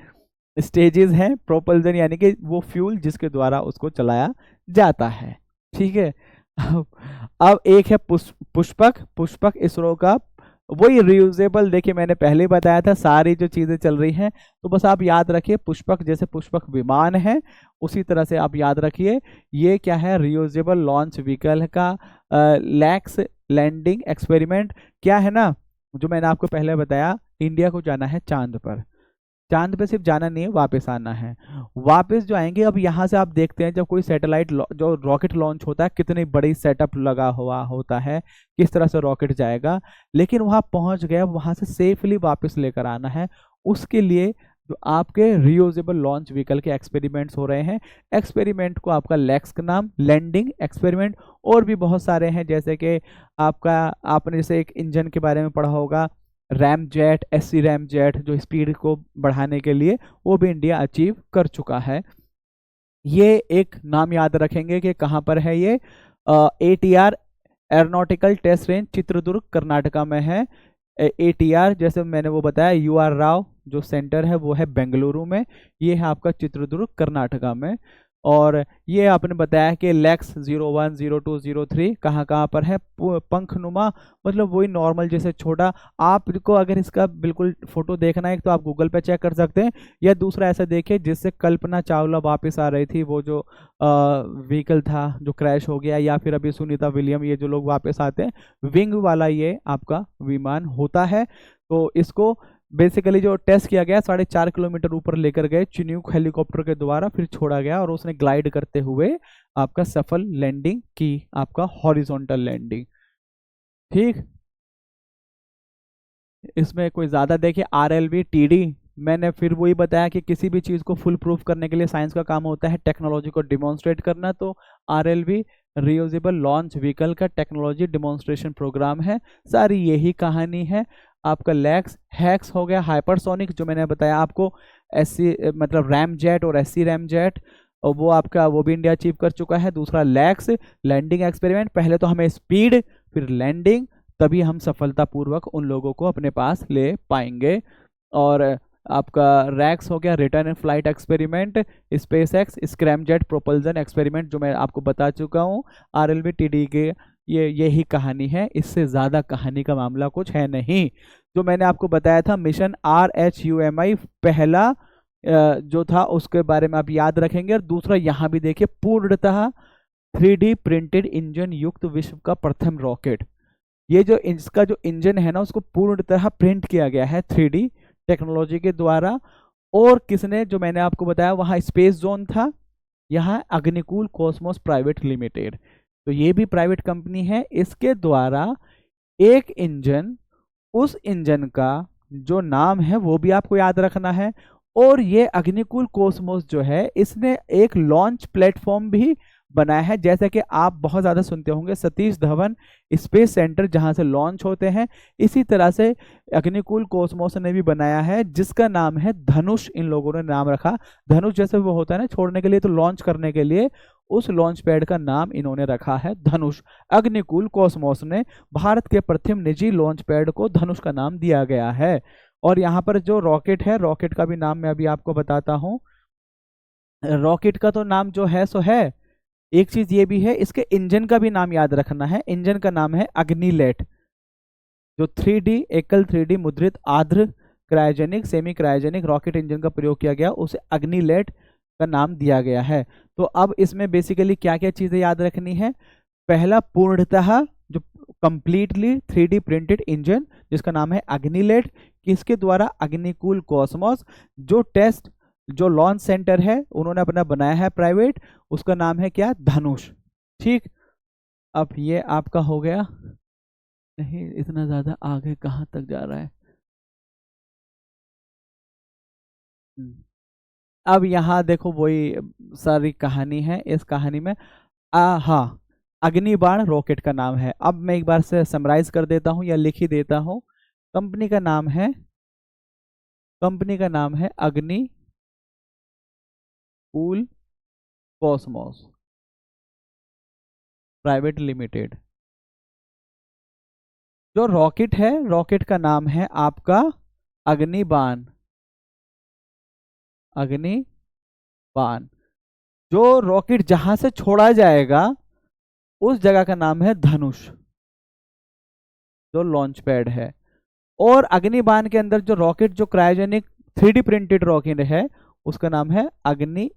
स्टेजेस हैं। प्रोपल्जन यानी कि वो फ्यूल जिसके द्वारा उसको चलाया जाता है, ठीक है। अब एक है पुष्पक इसरो का, वही रियूजेबल। देखिए मैंने पहले बताया था, सारी जो चीज़ें चल रही हैं, तो बस आप याद रखिए पुष्पक, जैसे पुष्पक विमान है उसी तरह से आप याद रखिए। ये क्या है? रियूजेबल लॉन्च व्हीकल का लैक्स लैंडिंग एक्सपेरिमेंट। क्या है ना, जो मैंने आपको पहले बताया, इंडिया को जाना है चांद पर। चांद पे सिर्फ जाना नहीं है, वापस आना है। वापस जो आएंगे, अब यहाँ से आप देखते हैं जब कोई सैटेलाइट जो रॉकेट लॉन्च होता है, कितनी बड़ी सेटअप लगा हुआ होता है, किस तरह से रॉकेट जाएगा। लेकिन वहाँ पहुँच गया, वहाँ से सेफली वापस लेकर आना है। उसके लिए जो आपके रियूजेबल लॉन्च व्हीकल के एक्सपेरिमेंट्स हो रहे हैं, एक्सपेरिमेंट को आपका लैक्स का नाम, लैंडिंग एक्सपेरिमेंट। और भी बहुत सारे हैं, जैसे कि आपने जैसे एक इंजन के बारे में पढ़ा होगा, RAM jet, SC RAM jet, जो स्पीड को बढ़ाने के लिए, वो भी इंडिया अचीव कर चुका है। ये एक नाम याद रखेंगे कि कहाँ पर है ये, ATR aeronautical test range Chitradurga Karnataka में है। ATR जैसे मैंने वो बताया, UR राव जो सेंटर है वो है बेंगलुरु में, ये है आपका चित्रदुर्ग कर्नाटका में। और ये आपने बताया कि लेक्स 01 02 03 कहाँ कहाँ पर है, पंखनुमा, मतलब वही नॉर्मल जैसे छोटा। आपको अगर इसका बिल्कुल फोटो देखना है तो आप गूगल पे चेक कर सकते हैं, या दूसरा ऐसा देखिए जिससे कल्पना चावला वापस आ रही थी, वो जो व्हीकल था जो क्रैश हो गया, या फिर अभी सुनीता विलियम, ये जो लोग वापस आते हैं, विंग वाला ये आपका विमान होता है। तो इसको बेसिकली जो टेस्ट किया गया 4.5 किलोमीटर ऊपर लेकर गए चिन्यूक हेलीकॉप्टर के द्वारा, फिर छोड़ा गया और उसने ग्लाइड करते हुए आपका सफल लैंडिंग की, आपका हॉरिजॉन्टल लैंडिंग। ठीक, इसमें कोई ज्यादा देखिए RLV TD, मैंने फिर वही बताया कि किसी भी चीज को फुल प्रूफ करने के लिए साइंस का काम होता है टेक्नोलॉजी को डिमॉन्स्ट्रेट करना। तो RLV रियूजेबल लॉन्च व्हीकल का टेक्नोलॉजी डिमॉन्स्ट्रेशन प्रोग्राम है, सारी यही कहानी है। आपका लैक्स हैक्स हो गया हाइपरसोनिक, जो मैंने बताया आपको, SC मतलब रैम जेट और SC रैम जेट, और वो आपका वो भी इंडिया अचीव कर चुका है। दूसरा लैक्स लैंडिंग एक्सपेरिमेंट, पहले तो हमें स्पीड फिर लैंडिंग, तभी हम सफलतापूर्वक उन लोगों को अपने पास ले पाएंगे। और आपका रैक्स हो गया return and flight experiment, space x scramjet propulsion experiment जो मैं आपको बता चुका हूँ। RLV TD के ये यही कहानी है, इससे ज़्यादा कहानी का मामला कुछ है नहीं। जो मैंने आपको बताया था मिशन RHUMI पहला जो था उसके बारे में आप याद रखेंगे। और दूसरा यहाँ भी देखिए, पूर्णतः 3D प्रिंटेड इंजन युक्त विश्व का प्रथम रॉकेट। ये जो इसका जो इंजन है ना उसको पूर्णतः प्रिंट किया गया है 3D टेक्नोलॉजी के द्वारा। और किसने, जो मैंने आपको बताया वहाँ स्पेस जोन था, यहाँ अग्निकुल कॉस्मोस प्राइवेट लिमिटेड, तो ये भी प्राइवेट कंपनी है। इसके द्वारा एक इंजन, उस इंजन का जो नाम है वो भी आपको याद रखना है। और ये अग्निकुल कॉस्मोस जो है इसने एक लॉन्च प्लेटफॉर्म भी बनाया है, जैसा कि आप बहुत ज़्यादा सुनते होंगे सतीश धवन स्पेस सेंटर जहां से लॉन्च होते हैं, इसी तरह से अग्निकुल कॉस्मोस ने भी बनाया है जिसका नाम है धनुष। इन लोगों ने नाम रखा धनुष, जैसे वो होता है ना छोड़ने के लिए, तो लॉन्च करने के लिए उस लॉन्च पैड का नाम इन्होंने रखा है धनुष। अग्निकुल कॉस्मोस ने भारत के प्रथम निजी लॉन्च पैड को धनुष का नाम दिया गया है। और यहाँ पर जो रॉकेट है, रॉकेट का भी नाम मैं अभी आपको बताता हूँ। रॉकेट का तो नाम जो है सो है, एक चीज ये भी है, इसके इंजन का भी नाम याद रखना है। इंजन का नाम है अग्निलेट। जो 3D एकल 3D मुद्रित आर्द्र cryogenic semi cryogenic rocket engine का प्रयोग किया गया, उसे अग्निलेट का नाम दिया गया है। तो अब इसमें बेसिकली क्या क्या चीजें याद रखनी है। पहला, पूर्णतः जो कंप्लीटली 3D प्रिंटेड इंजन जिसका नाम है अग्निलेट, किसके द्वारा, अग्निकुल कॉस्मोस। जो टेस्ट जो लॉन्च सेंटर है उन्होंने अपना बनाया है प्राइवेट, उसका नाम है क्या, धनुष। ठीक, अब ये आपका हो गया। नहीं, इतना ज्यादा आगे कहाँ तक जा रहा है। अब यहाँ देखो वही सारी कहानी है। इस कहानी में हाँ, अग्निबाण रॉकेट का नाम है। अब मैं एक बार से समराइज कर देता हूँ या लिख ही देता हूँ। कंपनी का नाम है, कंपनी का नाम है अग्निकुल कॉस्मोस प्राइवेट लिमिटेड। जो रॉकेट है, रॉकेट का नाम है आपका अग्निबाण, अग्निबाण। जो रॉकेट जहां से छोड़ा जाएगा उस जगह का नाम है धनुष, जो लॉन्च पैड है। और अग्निबाण के अंदर जो रॉकेट, जो क्रायोजेनिक 3D प्रिंटेड रॉकेट है, उसका नाम है अग्नि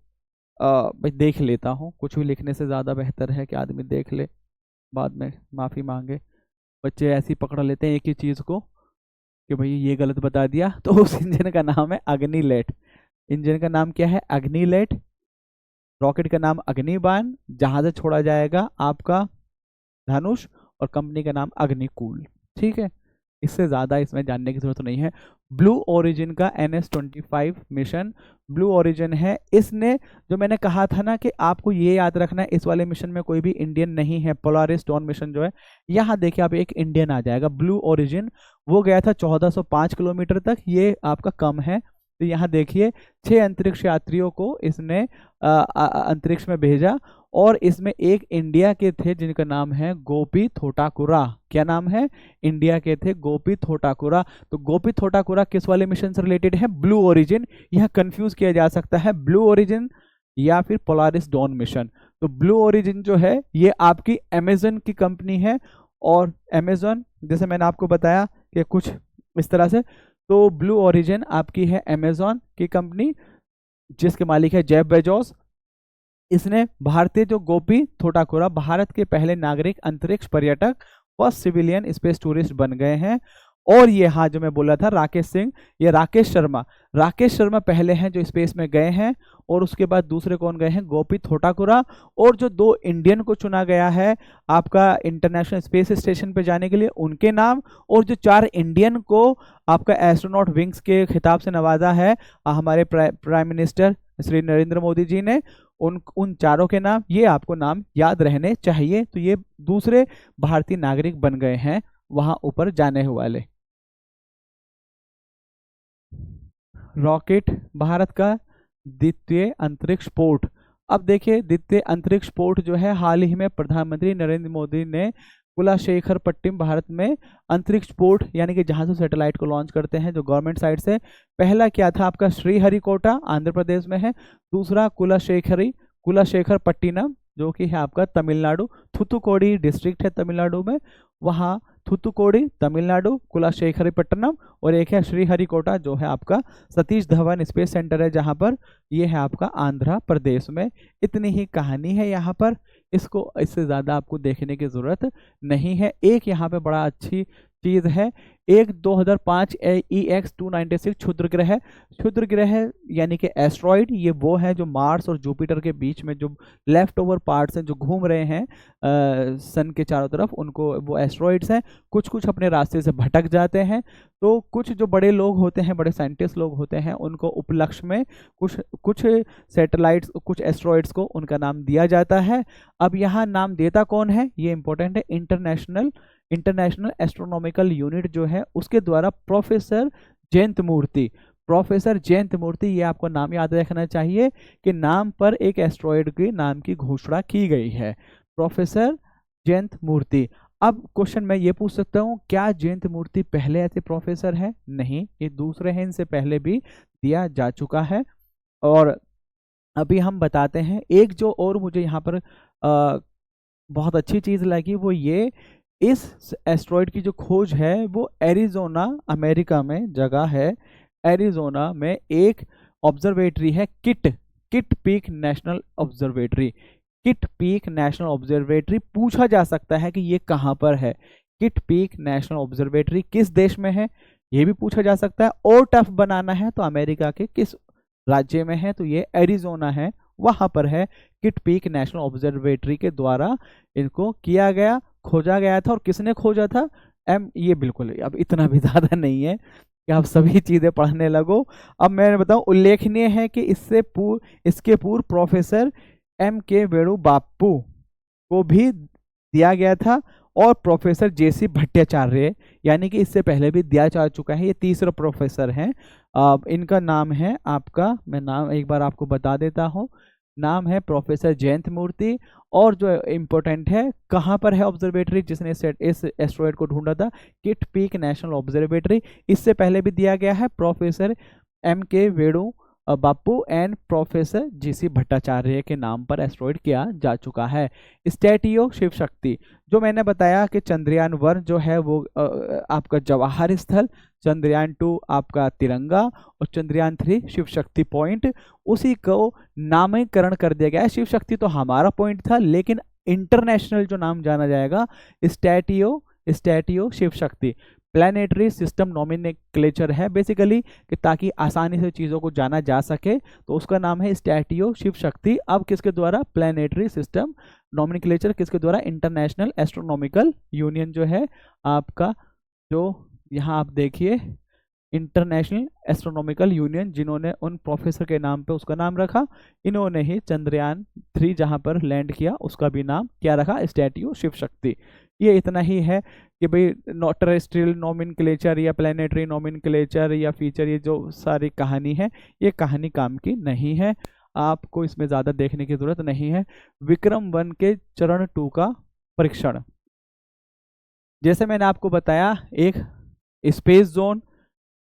भाई देख लेता हूँ, कुछ भी लिखने से ज़्यादा बेहतर है कि आदमी देख ले, बाद में माफ़ी मांगे। बच्चे ऐसे ही पकड़ लेते हैं एक ही चीज़ को कि भाई ये गलत बता दिया। तो उस इंजन का नाम है अग्निलेट। इंजन का नाम क्या है, अग्निलेट। रॉकेट का नाम अग्निबाण, जहां से छोड़ा जाएगा आपका धनुष, और कंपनी का नाम अग्निकुल। ठीक है, इससे ज़्यादा इसमें जानने की जरूरत नहीं है। ब्लू ओरिजिन का NS-25 मिशन, ब्लू ओरिजिन है। इसने, जो मैंने कहा था ना कि आपको ये याद रखना है, इस वाले मिशन में कोई भी इंडियन नहीं है। पोलारिस डॉन मिशन जो है, यहाँ देखिए आप एक इंडियन आ जाएगा। ब्लू ओरिजिन वो गया था 1405 किलोमीटर तक, ये आपका कम है। तो यहाँ देखिए 6 अंतरिक्ष यात्रियों को इसने अंतरिक्ष में भेजा, और इसमें एक इंडिया के थे जिनका नाम है गोपी थोटाकुरा। क्या नाम है, इंडिया के थे गोपी थोटाकुरा। तो गोपी थोटाकुरा किस वाले मिशन से रिलेटेड है, ब्लू ओरिजिन। यहाँ कंफ्यूज किया जा सकता है, ब्लू ओरिजिन या फिर पोलारिस डॉन मिशन। तो ब्लू ओरिजिन जो है ये आपकी अमेजन की कंपनी है, और अमेजन जैसे मैंने आपको बताया कि कुछ इस तरह से, तो ब्लू ओरिजिन आपकी है अमेजन की कंपनी, जिसके मालिक है जेफ बेजोस। इसने भारतीय जो गोपी थोटाकुरा भारत के पहले नागरिक अंतरिक्ष पर्यटक, फर्स्ट सिविलियन स्पेस टूरिस्ट बन गए हैं। और ये हाँ जो मैं बोला था राकेश सिंह, ये राकेश शर्मा पहले हैं जो स्पेस में गए हैं, और उसके बाद दूसरे कौन गए हैं, गोपी थोटाकुरा। और जो 2 इंडियन को चुना गया है आपका इंटरनेशनल स्पेस स्टेशन पे जाने के लिए, उनके नाम, और जो 4 इंडियन को आपका एस्ट्रोनॉट विंग्स के खिताब से नवाजा है हमारे प्राइम मिनिस्टर श्री नरेंद्र मोदी जी ने, उन चारों के नाम, ये आपको नाम याद रहने चाहिए। तो ये दूसरे भारतीय नागरिक बन गए हैं वहां ऊपर जाने वाले। रॉकेट भारत का द्वितीय अंतरिक्ष पोर्ट। अब देखिए द्वितीय अंतरिक्ष पोर्ट जो है, हाल ही में प्रधानमंत्री नरेंद्र मोदी ने कुलाशेखरपट्टिनम भारत में अंतरिक्ष पोर्ट, यानी कि जहां से सैटेलाइट को लॉन्च करते हैं जो गवर्नमेंट साइड से, पहला क्या था आपका श्रीहरिकोटा आंध्र प्रदेश में है, दूसरा कुलाशेखरपट्टिनम जो कि है आपका तमिलनाडु, थुथुकोडी डिस्ट्रिक्ट है तमिलनाडु में, वहाँ थुथुकोडी तमिलनाडु, कुलाशेखरपट्टनम, और एक है श्रीहरिकोटा जो है आपका सतीश धवन स्पेस सेंटर है जहाँ पर, ये है आपका आंध्र प्रदेश में। इतनी ही कहानी है यहाँ पर, इसको इससे ज़्यादा आपको देखने की ज़रूरत नहीं है। एक यहाँ पे बड़ा अच्छी चीज़ है, एक 2005 EX-296 क्षुद्र ग्रह यानी कि एस्ट्रॉइड, ये वो है जो मार्स और जुपिटर के बीच में जो लेफ्ट ओवर पार्ट्स हैं जो घूम रहे हैं सन के चारों तरफ, उनको वो एस्ट्रॉइड्स हैं। कुछ कुछ अपने रास्ते से भटक जाते हैं, तो कुछ जो बड़े लोग होते हैं, बड़े साइंटिस्ट लोग होते हैं, उनको उपलक्ष्य में कुछ सैटेलाइट्स, कुछ एस्ट्रॉइड्स को उनका नाम दिया जाता है। अब यहाँ नाम देता कौन है, ये इंपॉर्टेंट है, इंटरनेशनल एस्ट्रोनॉमिकल यूनिट जो है उसके द्वारा प्रोफेसर जयंत मूर्ति, ये आपको नाम याद रखना चाहिए कि नाम पर एक एस्ट्रॉइड के नाम की घोषणा की गई है, प्रोफेसर जयंत मूर्ति। अब क्वेश्चन मैं ये पूछ सकता हूँ, क्या जयंत मूर्ति पहले ऐसे प्रोफेसर है? नहीं, ये दूसरे हैं, इनसे पहले भी दिया जा चुका है। और अभी हम बताते हैं, एक जो और मुझे यहाँ पर बहुत अच्छी चीज़ लगी वो ये, इस एस्ट्रॉइड की जो खोज है वो एरिजोना अमेरिका में जगह है, एरिजोना में एक ऑब्जर्वेटरी है, किट पीक नेशनल ऑब्जर्वेटरी। पूछा जा सकता है कि ये कहाँ पर है, किट पीक नेशनल ऑब्जर्वेटरी किस देश में है, ये भी पूछा जा सकता है। और टफ बनाना है तो अमेरिका के किस राज्य में है, तो ये एरिजोना है, वहां पर है। किट पीक नेशनल ऑब्जर्वेटरी के द्वारा इनको किया गया, खोजा गया था। और किसने खोजा था? ये बिल्कुल अब इतना भी ज़्यादा नहीं है कि आप सभी चीज़ें पढ़ने लगो। अब मैं बताऊं, उल्लेखनीय है कि इसके पूर्व प्रोफेसर MK वेणु बापू को भी दिया गया था, और प्रोफेसर JC भट्टाचार्य, यानी कि इससे पहले भी दिया जा चुका है। ये तीसरा प्रोफेसर हैं। इनका नाम है आपका, मैं नाम एक बार आपको बता देता हूँ, नाम है प्रोफेसर जयंत मूर्ति। और जो इम्पोर्टेंट है, कहाँ पर है ऑब्जर्वेटरी जिसने इस एस्ट्रॉइड को ढूंढा था? Kit peak national observatory. इससे पहले भी दिया गया है, professor MK Venu Bapu and professor JC Bhattacharya के नाम पर एस्ट्रॉइड किया जा चुका है। स्टैट्यू शिव शक्ति, जो मैंने बताया कि चंद्रयान 1 जो है वो आपका जवाहर स्थल, चंद्रयान 2 आपका तिरंगा, और चंद्रयान 3 शिव शक्ति पॉइंट, उसी को नामकरण कर दिया गया है। शिव शक्ति तो हमारा पॉइंट था, लेकिन इंटरनेशनल जो नाम जाना जाएगा statute Shiv Shakti. Planetary system nomenclature है बेसिकली, कि ताकि आसानी से चीज़ों को जाना जा सके, तो उसका नाम है स्टैट्यू शिव शक्ति। अब किसके द्वारा? प्लानिटरी सिस्टम नोमेनक्लेचर किसके द्वारा? इंटरनेशनल एस्ट्रोनॉमिकल यूनियन जो है आपका, जो यहाँ आप देखिए इंटरनेशनल एस्ट्रोनॉमिकल यूनियन, जिन्होंने उन प्रोफेसर के नाम पे उसका नाम रखा, इन्होंने ही चंद्रयान 3 जहाँ पर लैंड किया उसका भी नाम क्या रखा? स्टैट्यू शिव शक्ति। ये इतना ही है कि भाई टेरेस्ट्रियल नोमेनक्लेचर या प्लानिटरी नोमेनक्लेचर या फीचर, ये जो सारी कहानी है, ये कहानी काम की नहीं है, आपको इसमें ज़्यादा देखने की ज़रूरत नहीं है। विक्रम 1 के चरण 2 का परीक्षण, जैसे मैंने आपको बताया, एक स्पेस जोन,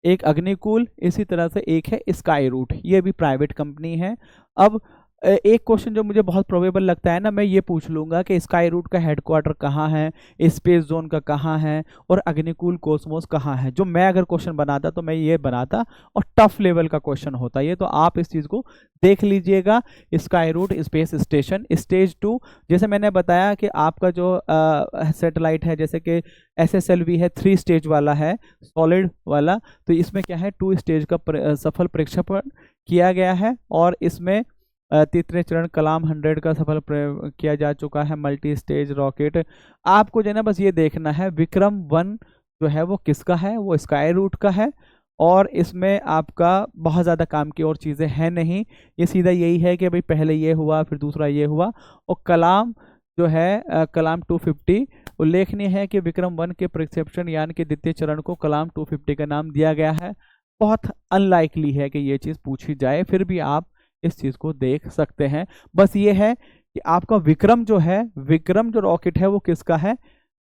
एक अग्निकुल, इसी तरह से एक है स्काई रूट, ये भी प्राइवेट कंपनी है। अब एक क्वेश्चन जो मुझे बहुत प्रोबेबल लगता है ना, मैं ये पूछ लूंगा कि स्काई रूट का हेडक्वार्टर कहाँ है, स्पेस जोन का कहाँ है, और अग्निकुल कॉस्मोस कहाँ है। जो मैं अगर क्वेश्चन बनाता तो मैं ये बनाता, और टफ लेवल का क्वेश्चन होता ये, तो आप इस चीज़ को देख लीजिएगा। Skyroot space station stage 2, जैसे मैंने बताया कि आपका जो सैटेलाइट है, जैसे कि SSLV है 3 स्टेज वाला है, सॉलिड वाला, तो इसमें क्या है 2 स्टेज का सफल प्रक्षेपण किया गया है, और इसमें तीसरे चरण कलाम 100 का सफल प्रयोग किया जा चुका है, मल्टी स्टेज रॉकेट। आपको जो है ना बस ये देखना है विक्रम 1 जो है वो किसका है, वो स्काई रूट का है, और इसमें आपका बहुत ज़्यादा काम की और चीज़ें हैं नहीं, ये सीधा यही है कि भाई पहले ये हुआ फिर दूसरा ये हुआ। और कलाम जो है कलाम 250, उल्लेखनीय है कि विक्रम 1 के प्रक्षेपण यान के द्वितीय चरण को कलाम 250 का नाम दिया गया है। बहुत अनलाइकली है कि ये चीज़ पूछी जाए, फिर भी आप इस चीज़ को देख सकते हैं। बस ये है कि आपका विक्रम जो है, विक्रम जो रॉकेट है वो किसका है,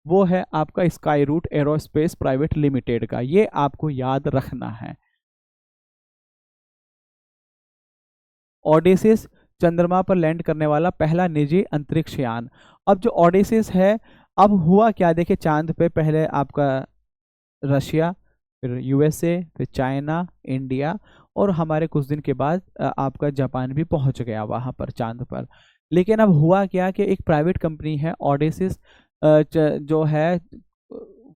वो है आपका Skyroot aerospace private limited का, ये आपको याद रखना है। ओडेसिस चंद्रमा पर लैंड करने वाला पहला निजी अंतरिक्ष यान। अब जो ओडेसिस है, अब हुआ क्या, देखिए चांद पे पहले आपका रशिया, फिर USA, फिर चाइना, इंडिया, और हमारे कुछ दिन के बाद आपका जापान भी पहुंच गया वहां पर चांद पर। लेकिन अब हुआ क्या कि एक प्राइवेट कंपनी है ओडेसिस जो है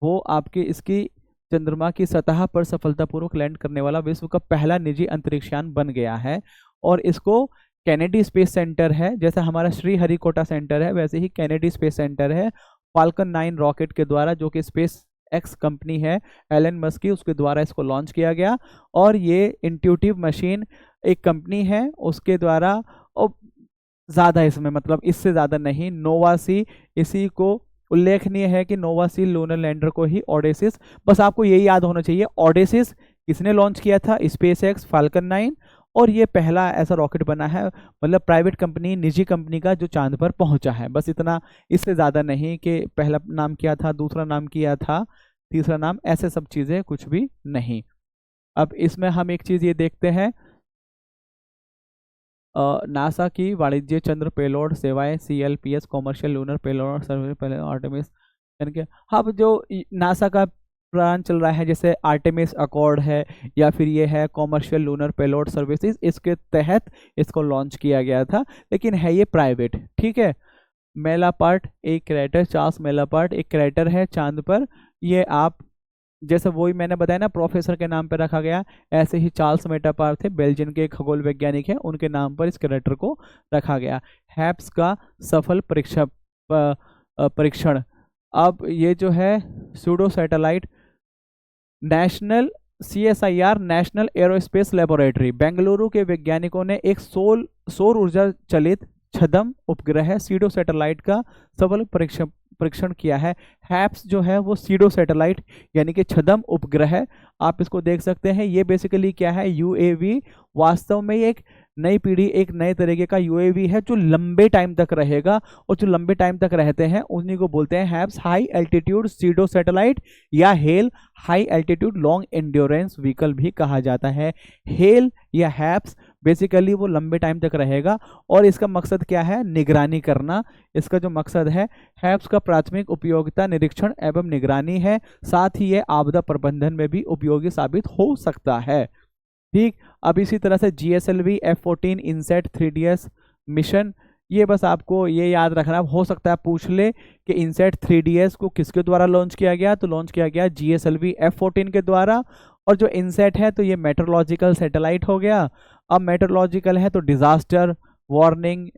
वो आपकी इसकी चंद्रमा की सतह पर सफलतापूर्वक लैंड करने वाला विश्व का पहला निजी अंतरिक्ष यान बन गया है। और इसको कैनेडी स्पेस सेंटर है, जैसा हमारा श्रीहरिकोटा सेंटर है वैसे ही कैनेडी स्पेस सेंटर है, फाल्कन 9 रॉकेट के द्वारा, जो कि स्पेस एक्स कंपनी है एलन मस्क की, उसके द्वारा इसको लॉन्च किया गया। और ये इंट्यूटिव मशीन एक कंपनी है उसके द्वारा, और ज़्यादा इसमें मतलब इससे ज़्यादा नहीं, नोवासी इसी को, उल्लेखनीय है कि नोवासी लूनर लैंडर को ही ओडेसिस, बस आपको यही याद होना चाहिए ओडेसिस किसने लॉन्च किया था, स्पेस एक्स फाल्कन 9, और ये पहला ऐसा रॉकेट बना है, मतलब प्राइवेट कंपनी निजी कंपनी का जो चांद पर पहुंचा है, बस इतना, इससे ज़्यादा नहीं कि पहला नाम किया था, दूसरा नाम किया था, तीसरा नाम, ऐसे सब चीज़ें कुछ भी नहीं। अब इसमें हम एक चीज़ ये देखते हैं, नासा की वाणिज्य चंद्र पेलोड सेवाएं CLPS commercial lunar payload service Artemis, यानी कि अब जो नासा का प्लान चल रहा है, जैसे आर्टेमिस अकॉर्ड है, या फिर ये है कॉमर्शियल लूनर पेलोड सर्विसेज, इसके तहत इसको लॉन्च किया गया था, लेकिन है ये प्राइवेट, ठीक है। मेलापार्ट एक क्रेटर, चार्ल्स मेलापार्ट एक क्रेटर है चांद पर, ये आप जैसे वही मैंने बताया ना प्रोफेसर के नाम पर रखा गया, ऐसे ही चार्ल्स मेटापार्थ थे बेल्जियम के खगोल वैज्ञानिक हैं, उनके नाम पर इस क्रेटर को रखा गया। हैप्स का सफल परीक्षण, अब ये जो है pseudo satellite national CSIR national aerospace laboratory Bengaluru के वैज्ञानिकों ने एक सौर ऊर्जा चलित छद्म उपग्रह सीडो सैटेलाइट का सफल परीक्षण किया है। हैप्स जो है वो सीडो सैटेलाइट यानी कि छद्म उपग्रह, आप इसको देख सकते हैं, ये बेसिकली क्या है, UAV, वास्तव में एक नई पीढ़ी, एक नए तरीके का UAV है जो लंबे टाइम तक रहेगा, और जो लंबे टाइम तक रहते हैं उन्हीं को बोलते हैं HAPS high altitude pseudo satellite, या HALE high altitude long endurance vehicle भी कहा जाता है। हेल या हैप्स बेसिकली वो लंबे टाइम तक रहेगा, और इसका मकसद क्या है, निगरानी करना, इसका जो मकसद है। हैप्स का प्राथमिक उपयोगिता निरीक्षण एवं निगरानी है, साथ ही ये आपदा प्रबंधन में भी उपयोगी साबित हो सकता है, ठीक। अब इसी तरह से GSLV F14 INSAT 3DS mission, ये बस आपको ये याद रखना, हो सकता है पूछ ले कि इनसेट 3DS को किसके द्वारा लॉन्च किया गया, तो लॉन्च किया गया GSLV F14 के द्वारा। और जो इनसेट है तो ये मेट्रोलॉजिकल सैटेलाइट हो गया। अब मेट्रोलॉजिकल है तो disaster warning,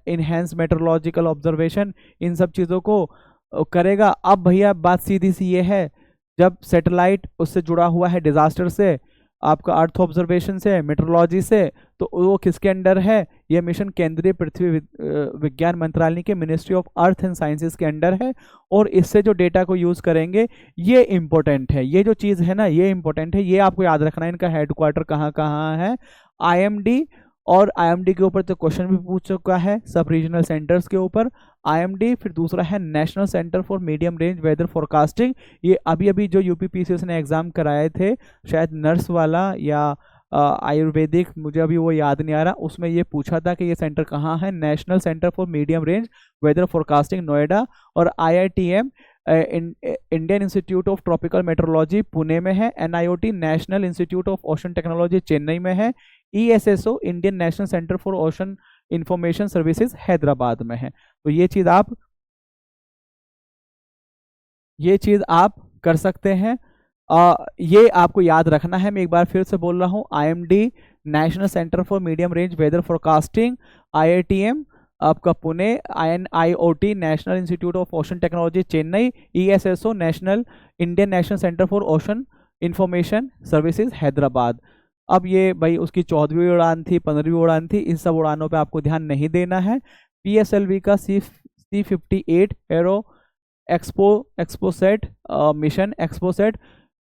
enhance metrological observation, इन सब चीज़ों को करेगा। अब भैया बात सीधी सी ये है, जब सैटेलाइट उससे जुड़ा हुआ है डिजास्टर से, आपका अर्थ ऑब्जर्वेशन से, मेट्रोलॉजी से, तो वो किसके अंडर है, ये मिशन केंद्रीय पृथ्वी विज्ञान मंत्रालय के ministry of earth and sciences के अंडर है। और इससे जो डेटा को यूज़ करेंगे ये इंपॉर्टेंट है, ये जो चीज़ है ना ये इंपॉर्टेंट है, ये आपको याद रखना है। इनका हेडक्वार्टर कहाँ कहाँ है, IMD, और IMD के ऊपर तो क्वेश्चन भी पूछ चुका है, सब रीजनल सेंटर्स के ऊपर IMD। फिर दूसरा है national centre for medium range weather forecasting, ये अभी अभी जो UPPCS ने एग्जाम कराए थे, शायद नर्स वाला या आयुर्वेदिक, मुझे अभी वो याद नहीं आ रहा, उसमें ये पूछा था कि ये सेंटर कहाँ है। National centre for medium range weather forecasting Noida, और IITM Indian institute of tropical metrology Pune में है। NIOT national institute of ocean technology Chennai में है। ESSO Indian national centre for ocean information services Hyderabad में है। तो ये चीज आप कर सकते हैं। ये आपको याद रखना है, मैं एक बार फिर से बोल रहा हूँ। IMD national centre for medium range weather forecasting, IITM आपका Pune, NIOT national institute of ocean technology Chennai, ESSO national Indian national centre for ocean information services Hyderabad. अब ये भाई उसकी 14वीं उड़ान थी, 15वीं उड़ान थी, इन सब उड़ानों पे आपको ध्यान नहीं देना है। PSLV का C58 arrow XPoSat mission XPoSat,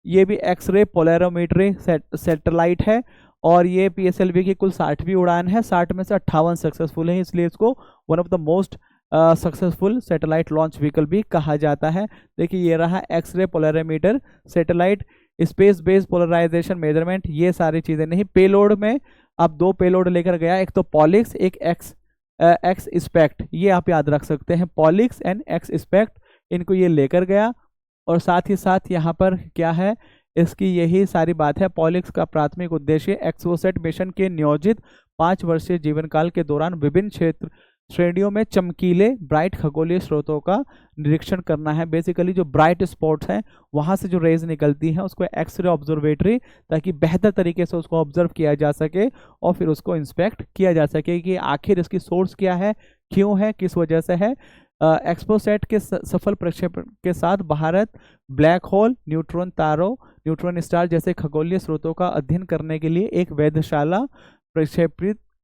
ये भी एक्सरे पोलैरोमीट्री सैटेलाइट है, और ये PSLV की कुल 60वीं उड़ान है। 60 में से 58 सक्सेसफुल है, इसलिए इसको one of the most successful satellite launch vehicle भी कहा जाता है। देखिए ये रहा X-ray polarimeter satellite, space based polarization measurement, ये सारी चीज़ें नहीं। पेलोड में अब 2 पेलोड लेकर गया, एक तो पॉलिक्स, एक एक्स स्पेक्ट, ये आप याद रख सकते हैं, पॉलिक्स एंड एक्स स्पेक्ट, इनको ये लेकर गया। और साथ ही साथ यहाँ पर क्या है, इसकी यही सारी बात है। पॉलिक्स का प्राथमिक उद्देश्य एक्सोसेट मिशन के नियोजित 5 वर्षीय जीवन काल के दौरान विभिन्न श्रेणियों में चमकीले ब्राइट खगोलीय स्रोतों का निरीक्षण करना है। बेसिकली जो ब्राइट स्पॉट्स हैं, वहां से जो रेज निकलती हैं, उसको एक्सरे ऑब्जर्वेटरी, ताकि बेहतर तरीके से उसको ऑब्जर्व किया जा सके और फिर उसको इंस्पेक्ट किया जा सके कि आखिर इसकी सोर्स क्या है, क्यों है, किस वजह से है। एक्सपोसेट के सफल प्रक्षेपण के साथ भारत ब्लैक होल, न्यूट्रॉन तारों, न्यूट्रॉन स्टार जैसे खगोलीय स्रोतों का अध्ययन करने के लिए एक वेधशाला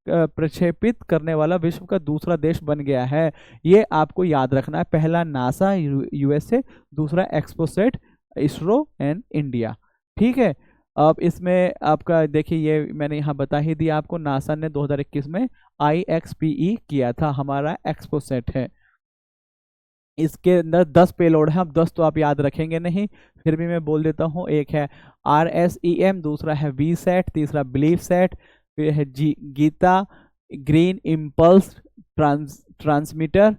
प्रक्षेपित करने वाला विश्व का दूसरा देश बन गया है। ये आपको याद रखना है। पहला नासा USA, दूसरा एक्सपोसेट इसरो एंड इंडिया। ठीक है, अब इसमें आपका देखिए, ये मैंने यहाँ बता ही दिया आपको, नासा ने 2021 में IXPE किया था, हमारा एक्सपोसेट है। इसके अंदर 10 पेलोड है, अब 10 तो आप याद रखेंगे नहीं, फिर भी मैं बोल देता हूँ। एक है RSEM, दूसरा है VSAT, तीसरा बिलीफ सेट, फिर है गीता ग्रीन इम्पल्स ट्रांसमीटर,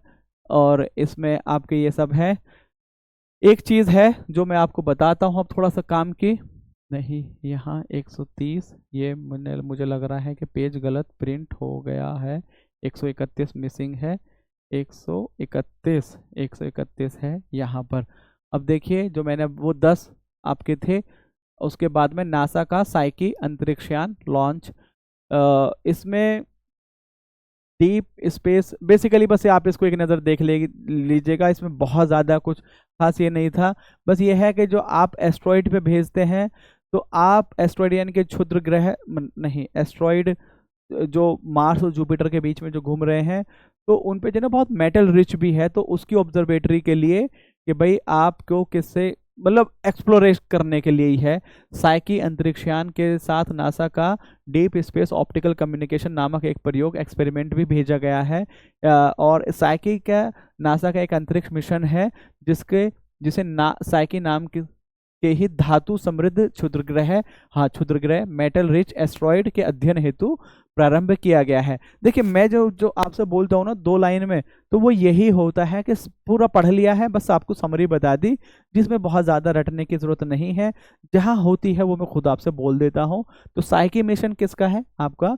और इसमें आपके ये सब है। एक चीज़ है जो मैं आपको बताता हूँ, अब थोड़ा सा काम की नहीं, यहाँ 130, ये मुझे लग रहा है कि पेज गलत प्रिंट हो गया है, 131 मिसिंग है, 131 है यहाँ पर। अब देखिए, जो मैंने वो 10 आपके थे, उसके बाद में नासा का साइकी अंतरिक्षयान लॉन्च, इसमें डीप स्पेस, बेसिकली बस आप इसको एक नज़र देख लीजिएगा, इसमें बहुत ज़्यादा कुछ खास ये नहीं था। बस ये है कि जो आप एस्ट्रॉइड पे भेजते हैं, तो आप एस्ट्रॉइड यानी कि क्षुद्र ग्रह नहीं, एस्ट्रॉइड जो मार्स और जुपिटर के बीच में जो घूम रहे हैं, तो उन पे जो ना बहुत मेटल रिच भी है, तो उसकी ऑब्जर्वेटरी के लिए कि भाई आपको किससे मतलब एक्सप्लोरेट करने के लिए ही है। साइकी अंतरिक्षयान के साथ नासा का डीप स्पेस ऑप्टिकल कम्युनिकेशन नामक एक प्रयोग एक्सपेरिमेंट भी भेजा गया है। और साइकी का नासा का एक अंतरिक्ष मिशन है जिसे साइकी नाम के ही धातु समृद्ध क्षुद्रग्रह, हाँ क्षुद्रग्रह, मेटल रिच एस्ट्रॉइड के अध्ययन हेतु प्रारंभ किया गया है। देखिए, मैं जो आपसे बोलता हूँ ना 2 लाइन में, तो वो यही होता है कि पूरा पढ़ लिया है, बस आपको समरी बता दी, जिसमें बहुत ज़्यादा रटने की ज़रूरत नहीं है। जहाँ होती है वो मैं खुद आपसे बोल देता हूँ। तो साइकी मिशन किसका है? आपका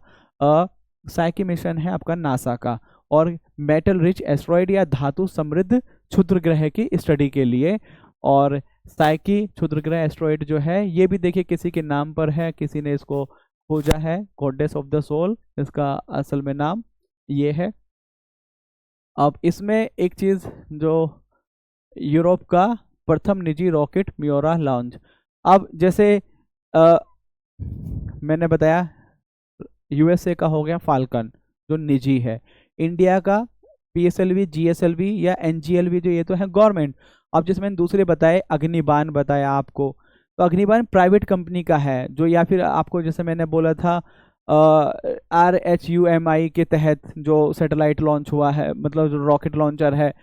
साइकी मिशन है आपका नासा का, और मेटल रिच एस्ट्रॉइड या धातु समृद्ध क्षुद्रग्रह की स्टडी के लिए। और साइकी क्षुद्रग्रह एस्ट्रॉइड जो है, ये भी देखिए किसी के नाम पर है, किसी ने इसको खोजा है, गॉडेस ऑफ द सोल इसका असल में नाम ये है। अब इसमें एक चीज़, जो यूरोप का प्रथम निजी रॉकेट मियोरा लॉन्च, अब जैसे मैंने बताया USA का हो गया फाल्कन जो निजी है, इंडिया का PSLV, GSLV या NGLV जो ये तो है गवर्नमेंट। अब जिसमें दूसरे बताए, अग्निबाण बताया आपको, तो अग्निबाण प्राइवेट कंपनी का है, जो या फिर आपको जैसे मैंने बोला था RHUMI के तहत जो सैटेलाइट लॉन्च हुआ है, मतलब जो रॉकेट लॉन्चर है,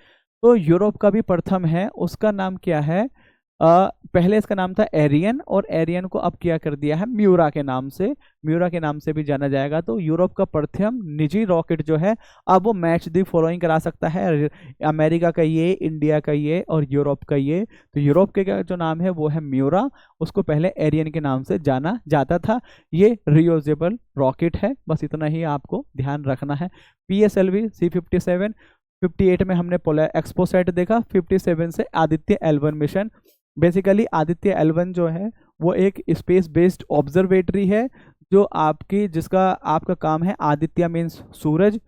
तो यूरोप का भी प्रथम है, उसका नाम क्या है? पहले इसका नाम था एरियन, और एरियन को अब क्या कर दिया है म्यूरा के नाम से, म्यूरा के नाम से भी जाना जाएगा। तो यूरोप का प्रथम निजी रॉकेट जो है अब वो मैच दी फॉलोइंग करा सकता है, अमेरिका का ये, इंडिया का ये और यूरोप का ये। तो यूरोप के जो नाम है वो है म्यूरा, उसको पहले एरियन के नाम से जाना जाता था। ये रियूजेबल रॉकेट है, बस इतना ही आपको ध्यान रखना है। PSLV C-57, 58 में हमने पोलर एक्सपोसैट देखा, 57 से Aditya L1 mission. Basically Aditya L1 जो है वो एक स्पेस बेस्ड ऑब्जर्वेटरी है, जो आपकी जिसका आपका काम है, आदित्य मीन्स सूरज,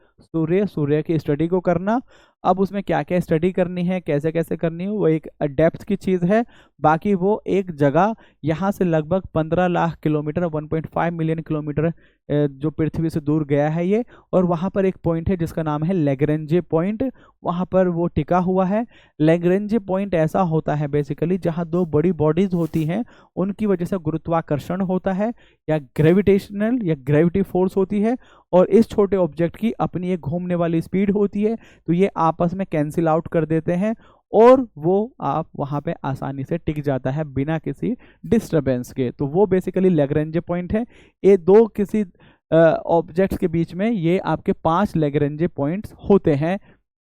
सूर्य की स्टडी को करना। अब उसमें क्या क्या स्टडी करनी है, कैसे कैसे करनी है, वो एक डेप्थ की चीज़ है। बाकी वो एक जगह यहाँ से लगभग 15 लाख किलोमीटर, 1.5 मिलियन किलोमीटर जो पृथ्वी से दूर गया है ये, और वहाँ पर एक पॉइंट है जिसका नाम है लैग्रेंजे पॉइंट, वहाँ पर वो टिका हुआ है। लैग्रेंजे पॉइंट ऐसा होता है बेसिकली जहाँ दो बड़ी बॉडीज होती हैं, उनकी वजह से गुरुत्वाकर्षण होता है या ग्रेविटेशनल या ग्रेविटी फोर्स होती है, और इस छोटे ऑब्जेक्ट की अपनी एक घूमने वाली स्पीड होती है। तो ये आपस में कैंसिल आउट कर देते हैं और वो आप वहाँ पे आसानी से टिक जाता है बिना किसी डिस्टरबेंस के। तो वो बेसिकली लैग्रेंजे पॉइंट है। ये दो किसी ऑब्जेक्ट्स के बीच में ये आपके 5 लैग्रेंजे पॉइंट्स होते हैं।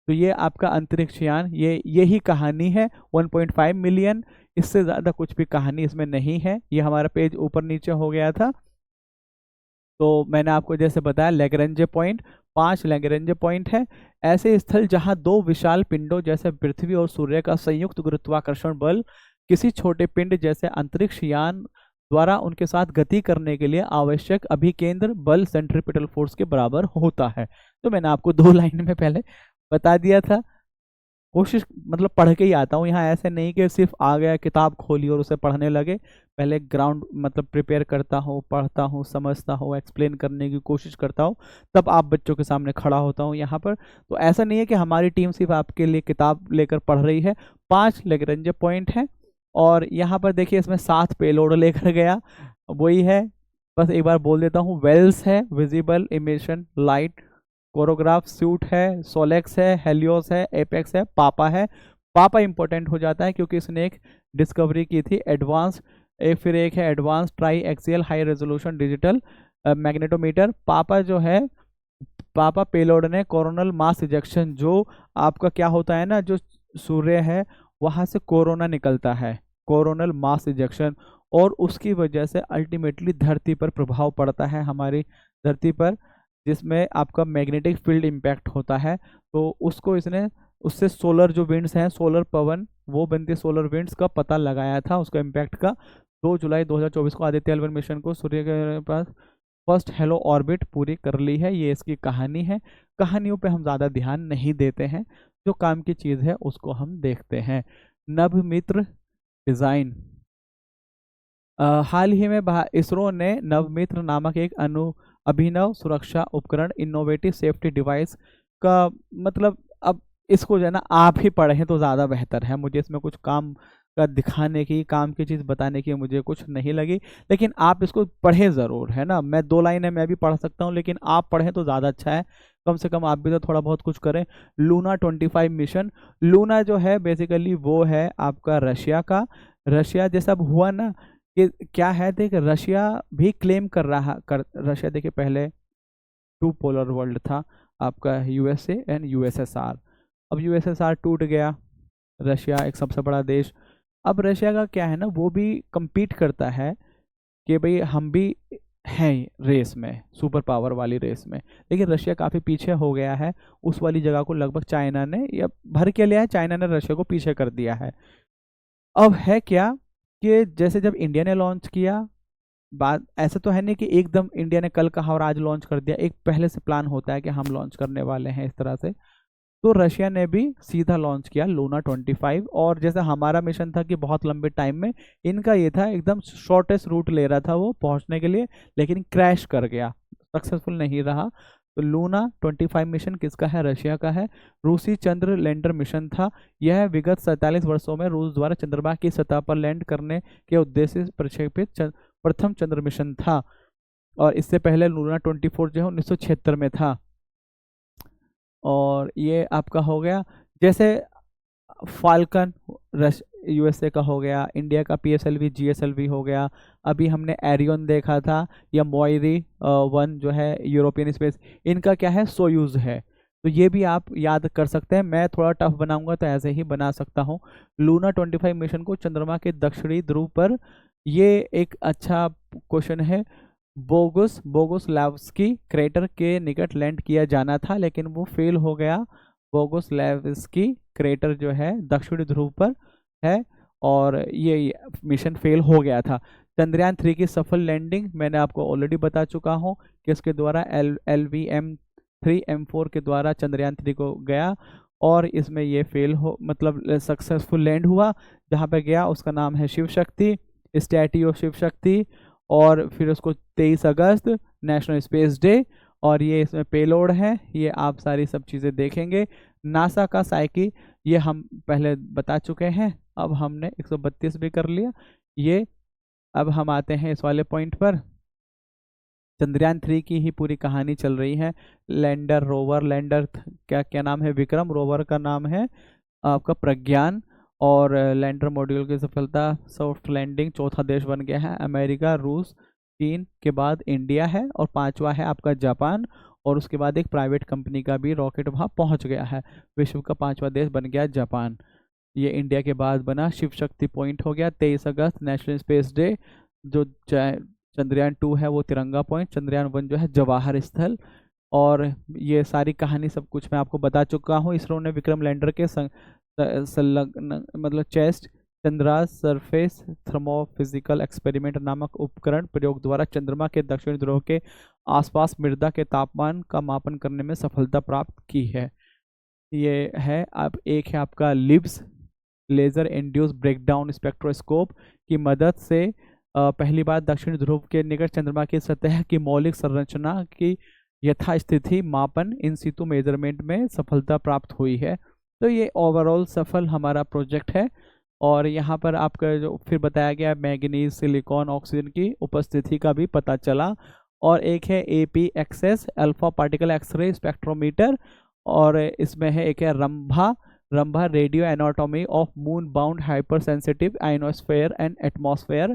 तो ये आपका अंतरिक्ष यान, ये यही कहानी है। 1.5 मिलियन, इससे ज़्यादा कुछ भी कहानी इसमें नहीं है। ये हमारा पेज ऊपर नीचे हो गया था। तो मैंने आपको जैसे बताया लैग्रेंजे पॉइंट, 5 लैग्रेंजे पॉइंट है। ऐसे स्थल जहां दो विशाल पिंडों जैसे पृथ्वी और सूर्य का संयुक्त गुरुत्वाकर्षण बल किसी छोटे पिंड जैसे अंतरिक्ष यान द्वारा उनके साथ गति करने के लिए आवश्यक अभिकेंद्र बल सेंट्रीपिटल फोर्स के बराबर होता है। तो मैंने आपको 2 लाइन में पहले बता दिया था। कोशिश मतलब पढ़ के ही आता हूँ यहाँ, ऐसे नहीं कि सिर्फ आ गया किताब खोली और उसे पढ़ने लगे। पहले ग्राउंड मतलब प्रिपेयर करता हूँ, पढ़ता हूँ, समझता हूँ, एक्सप्लेन करने की कोशिश करता हूँ, तब आप बच्चों के सामने खड़ा होता हूँ यहाँ पर। तो ऐसा नहीं है कि हमारी टीम सिर्फ आपके लिए किताब लेकर पढ़ रही है। 5 लैग्रेंजे पॉइंट है, और यहाँ पर देखिए इसमें 7 पेलोड लेकर गया, वही है। बस एक बार बोल देता हूँ, वेल्स है, विजिबल इमिशन लाइट, कोरोग्राफ सूट है, सोलेक्स है, हेलियोस है, एपेक्स है, पापा है। पापा इंपॉर्टेंट हो जाता है क्योंकि इसने एक डिस्कवरी की थी एडवांस, फिर एक है advance try axial high resolution digital magnetometer. पापा जो है, पापा पेलोड ने कोरोनल मास इजेक्शन, जो आपका क्या होता है ना, जो सूर्य है वहाँ से कोरोना निकलता है, कोरोनल मास इजेक्शन, और उसकी वजह से अल्टीमेटली धरती पर प्रभाव पड़ता है, हमारी धरती पर, जिसमें आपका मैग्नेटिक फील्ड इम्पैक्ट होता है। तो उसको इसने, उससे सोलर जो विंड्स हैं, सोलर पवन वो बनती सोलर विंड्स का पता लगाया था, उसका इम्पैक्ट का। 2 जुलाई 2024 को आदित्य L1 मिशन को सूर्य के पास फर्स्ट हेलो ऑर्बिट पूरी कर ली है। ये इसकी कहानी है। कहानियों पे हम ज़्यादा ध्यान नहीं देते हैं, जो काम की चीज़ है उसको हम देखते हैं। नवमित्र डिज़ाइन, हाल ही में इसरो ने नवमित्र नामक एक अभिनव सुरक्षा उपकरण, इनोवेटिव सेफ्टी डिवाइस का, मतलब अब इसको जो है ना आप ही पढ़ें तो ज़्यादा बेहतर है। मुझे इसमें कुछ काम का दिखाने की, काम की चीज़ बताने की मुझे कुछ नहीं लगी, लेकिन आप इसको पढ़ें ज़रूर, है ना। मैं 2 लाइनें मैं भी पढ़ सकता हूँ, लेकिन आप पढ़ें तो ज़्यादा अच्छा है। कम से कम आप भी तो थोड़ा बहुत कुछ करें। लूना 25 मिशन, लूना जो है बेसिकली वो है आपका रशिया का। रशिया जैसा अब हुआ ना कि क्या है, देख रशिया भी क्लेम कर रहा रशिया देखिए पहले 2 पोलर वर्ल्ड था आपका, USA एंड USSR। अब USSR टूट गया, रशिया एक सबसे बड़ा देश। अब रशिया का क्या है ना, वो भी compete करता है कि भाई हम भी हैं रेस में, सुपर पावर वाली रेस में, लेकिन रशिया काफ़ी पीछे हो गया है। उस वाली जगह को लगभग चाइना ने या भर के लिया है, चाइना ने रशिया को पीछे कर दिया है। अब है क्या कि जैसे जब इंडिया ने लॉन्च किया, बात ऐसा तो है नहीं कि एकदम इंडिया ने कल कहा और आज लॉन्च कर दिया, एक पहले से प्लान होता है कि हम लॉन्च करने वाले हैं इस तरह से। तो रशिया ने भी सीधा लॉन्च किया लूना 25, और जैसे हमारा मिशन था कि बहुत लंबे टाइम में, इनका ये था एकदम शॉर्टेस्ट रूट ले रहा था वो पहुंचने के लिए, लेकिन क्रैश कर गया, सक्सेसफुल नहीं रहा। तो लूना 25 मिशन किसका है, रशिया का है। रूसी चंद्र लैंडर मिशन था। यह विगत 47 वर्षों में रूस द्वारा चंद्रमा की सतह पर लैंड करने के उद्देश्य से प्रक्षेपित प्रथम चंद्र मिशन था, और इससे पहले लूना 24 जो है 1976 में था। और ये आपका हो गया जैसे फाल्कन, यूएसए का हो गया, इंडिया का पीएसएलवी जीएसएलवी हो गया, अभी हमने एरियन देखा था, या मोइरी 1 जो है यूरोपियन स्पेस, इनका क्या है सोयूज है। तो ये भी आप याद कर सकते हैं। मैं थोड़ा टफ बनाऊंगा तो ऐसे ही बना सकता हूँ। लूना 25 मिशन को चंद्रमा के दक्षिणी ध्रुव पर, ये एक अच्छा क्वेश्चन है। बोगुस्लावस्की क्रेटर के निकट लैंड किया जाना था लेकिन वो फेल हो गया। बोगुस्लावस्की क्रेटर जो है दक्षिणी ध्रुव पर है और ये मिशन फेल हो गया था। चंद्रयान 3 की सफल लैंडिंग मैंने आपको ऑलरेडी बता चुका हूँ कि इसके द्वारा LVM-3M4 के द्वारा चंद्रयान 3 को गया और इसमें ये फेल हो मतलब सक्सेसफुल लैंड हुआ। जहाँ पे गया उसका नाम है शिव शक्ति, स्टैट्यू ऑफ शिव शक्ति, और फिर उसको 23 अगस्त नेशनल स्पेस डे, और ये इसमें पेलोड है। ये आप सारी सब चीज़ें देखेंगे। नासा का साइकी ये हम पहले बता चुके हैं, अब हमने 132 भी कर लिया ये। अब हम आते हैं इस वाले पॉइंट पर। चंद्रयान 3 की ही पूरी कहानी चल रही है। लैंडर रोवर, लैंडर क्या क्या नाम है, विक्रम, रोवर का नाम है आपका प्रज्ञान, और लैंडर मॉड्यूल की सफलता, सॉफ्ट लैंडिंग, चौथा देश बन गया है अमेरिका, रूस, चीन के बाद इंडिया है, और पांचवा है आपका जापान, और उसके बाद एक प्राइवेट कंपनी का भी रॉकेट वहां पहुंच गया है। विश्व का पांचवा देश बन गया जापान। ये इंडिया के बाद बना। शिव शक्ति पॉइंट हो गया। 23 अगस्त नेशनल स्पेस डे। जो चंद्रयान 2 है वो तिरंगा पॉइंट। चंद्रयान 1 जो है जवाहर स्थल। और ये सारी कहानी सब कुछ मैं आपको बता चुका हूँ। इसरो ने विक्रम लैंडर के संलग्न मतलब chest Chandra surface thermophysical experiment नामक उपकरण प्रयोग द्वारा चंद्रमा के दक्षिण ध्रुव के आसपास मृदा के तापमान का मापन करने में सफलता प्राप्त की है। ये है। अब एक है आपका LIBS laser induce breakdown spectroscope की मदद से पहली बार दक्षिण ध्रुव के निकट चंद्रमा की सतह की मौलिक संरचना की यथास्थिति मापन इन सितु मेजरमेंट में सफलता प्राप्त हुई है। तो ये ओवरऑल सफल हमारा प्रोजेक्ट है। और यहाँ पर आपका जो फिर बताया गया मैंगनीज, सिलिकॉन, ऑक्सीजन की उपस्थिति का भी पता चला। और एक है APXS alpha particle X-ray spectrometer, और इसमें है एक है Rambha radio anatomy of moon bound hyper sensitive ionosphere and atmosphere,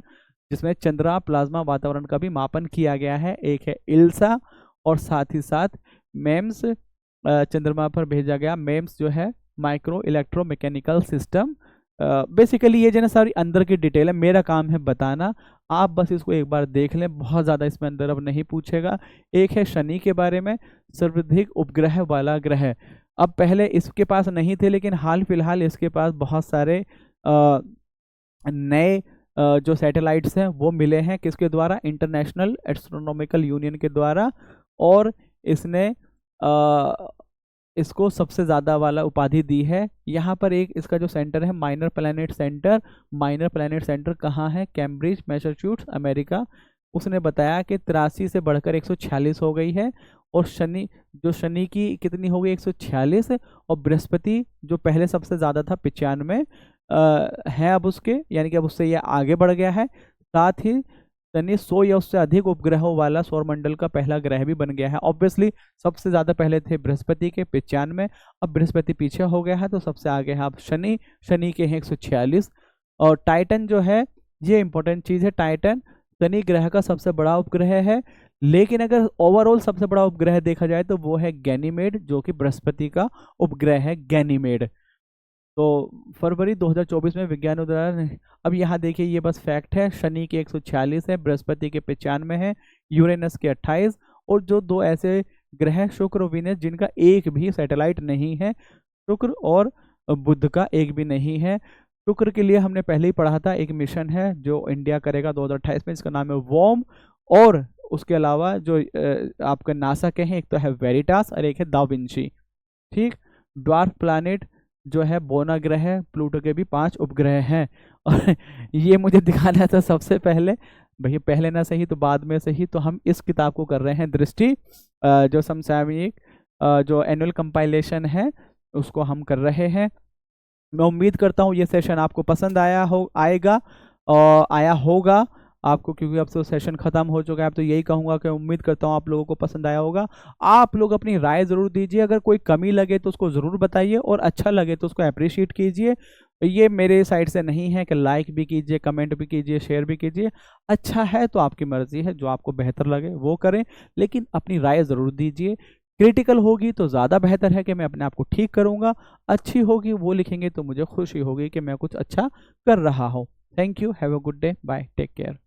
जिसमें चंद्रा प्लाज्मा वातावरण का भी मापन किया गया है। एक है इल्सा, और साथ ही साथ मेम्स चंद्रमा पर भेजा गया। मेम्स जो है माइक्रो इलेक्ट्रोमैकेनिकल सिस्टम। बेसिकली ये जो ना सारी अंदर की डिटेल है, मेरा काम है बताना, आप बस इसको एक बार देख लें, बहुत ज़्यादा इसमें अंदर अब नहीं पूछेगा। एक है शनि के बारे में, सर्वाधिक उपग्रह वाला ग्रह। अब पहले इसके पास नहीं थे लेकिन हाल फिलहाल इसके पास बहुत सारे नए जो सैटेलाइट्स हैं वो मिले हैं। किसके द्वारा? इंटरनेशनल एस्ट्रोनॉमिकल यूनियन के द्वारा। और इसने इसको सबसे ज़्यादा वाला उपाधि दी है। यहाँ पर एक इसका जो सेंटर है minor planet centre. Minor planet centre कहाँ है? Cambridge Massachusetts America. उसने बताया कि 83 से बढ़कर 146 हो गई है। और शनि की कितनी हो गई? 146। और बृहस्पति जो पहले सबसे ज़्यादा था 95 है अब उसके, यानी कि अब उससे यह आगे बढ़ गया है। साथ ही शनि 100 या उससे अधिक उपग्रहों वाला सौरमंडल का पहला ग्रह भी बन गया है। ऑब्वियसली सबसे ज़्यादा पहले थे बृहस्पति के 95, अब बृहस्पति पीछे हो गया है तो सबसे आगे है अब शनि के हैं 146। और टाइटन जो है, ये इंपॉर्टेंट चीज़ है, टाइटन शनि ग्रह का सबसे बड़ा उपग्रह है। लेकिन अगर ओवरऑल सबसे बड़ा उपग्रह देखा जाए तो वो है गैनीमेड, जो कि बृहस्पति का उपग्रह है गैनीमेड। तो फरवरी 2024 में विज्ञानियों द्वारा, अब यहाँ देखिए ये बस फैक्ट है, शनि के 146 है, बृहस्पति के 95 है, यूरेनस के 28, और जो दो ऐसे ग्रह शुक्र और वीनस जिनका एक भी सैटेलाइट नहीं है, शुक्र और बुध का एक भी नहीं है। शुक्र के लिए हमने पहले ही पढ़ा था, एक मिशन है जो इंडिया करेगा 2028 में, जिसका नाम है वॉर्म। और उसके अलावा जो आपका नासा के हैं, एक तो है वेरिटास और एक है दा विंची। ठीक। ड्वार्फ प्लैनेट जो है बोना ग्रह, प्लूटो के भी 5 उपग्रह हैं। और ये मुझे दिखाना था सबसे पहले, भैया पहले ना सही तो बाद में सही, तो हम इस किताब को कर रहे हैं दृष्टि, जो समसामयिक जो एनुअल कंपाइलेशन है उसको हम कर रहे हैं। मैं उम्मीद करता हूँ ये सेशन आपको पसंद आया होगा। आपको, क्योंकि अब तो सेशन खत्म हो चुका है। अब तो यही कहूँगा कि उम्मीद करता हूँ आप लोगों को पसंद आया होगा। आप लोग अपनी राय ज़रूर दीजिए, अगर कोई कमी लगे तो उसको ज़रूर बताइए और अच्छा लगे तो उसको अप्रिशिएट कीजिए। ये मेरे साइड से नहीं है कि लाइक भी कीजिए, कमेंट भी कीजिए, शेयर भी कीजिए। अच्छा है तो आपकी मर्ज़ी है, जो आपको बेहतर लगे वो करें, लेकिन अपनी राय ज़रूर दीजिए। क्रिटिकल होगी तो ज़्यादा बेहतर है कि मैं अपने आप को ठीक करूँगा, अच्छी होगी वो लिखेंगे तो मुझे खुशी होगी कि मैं कुछ अच्छा कर रहा हूँ। Thank you, have a good day, bye, take care.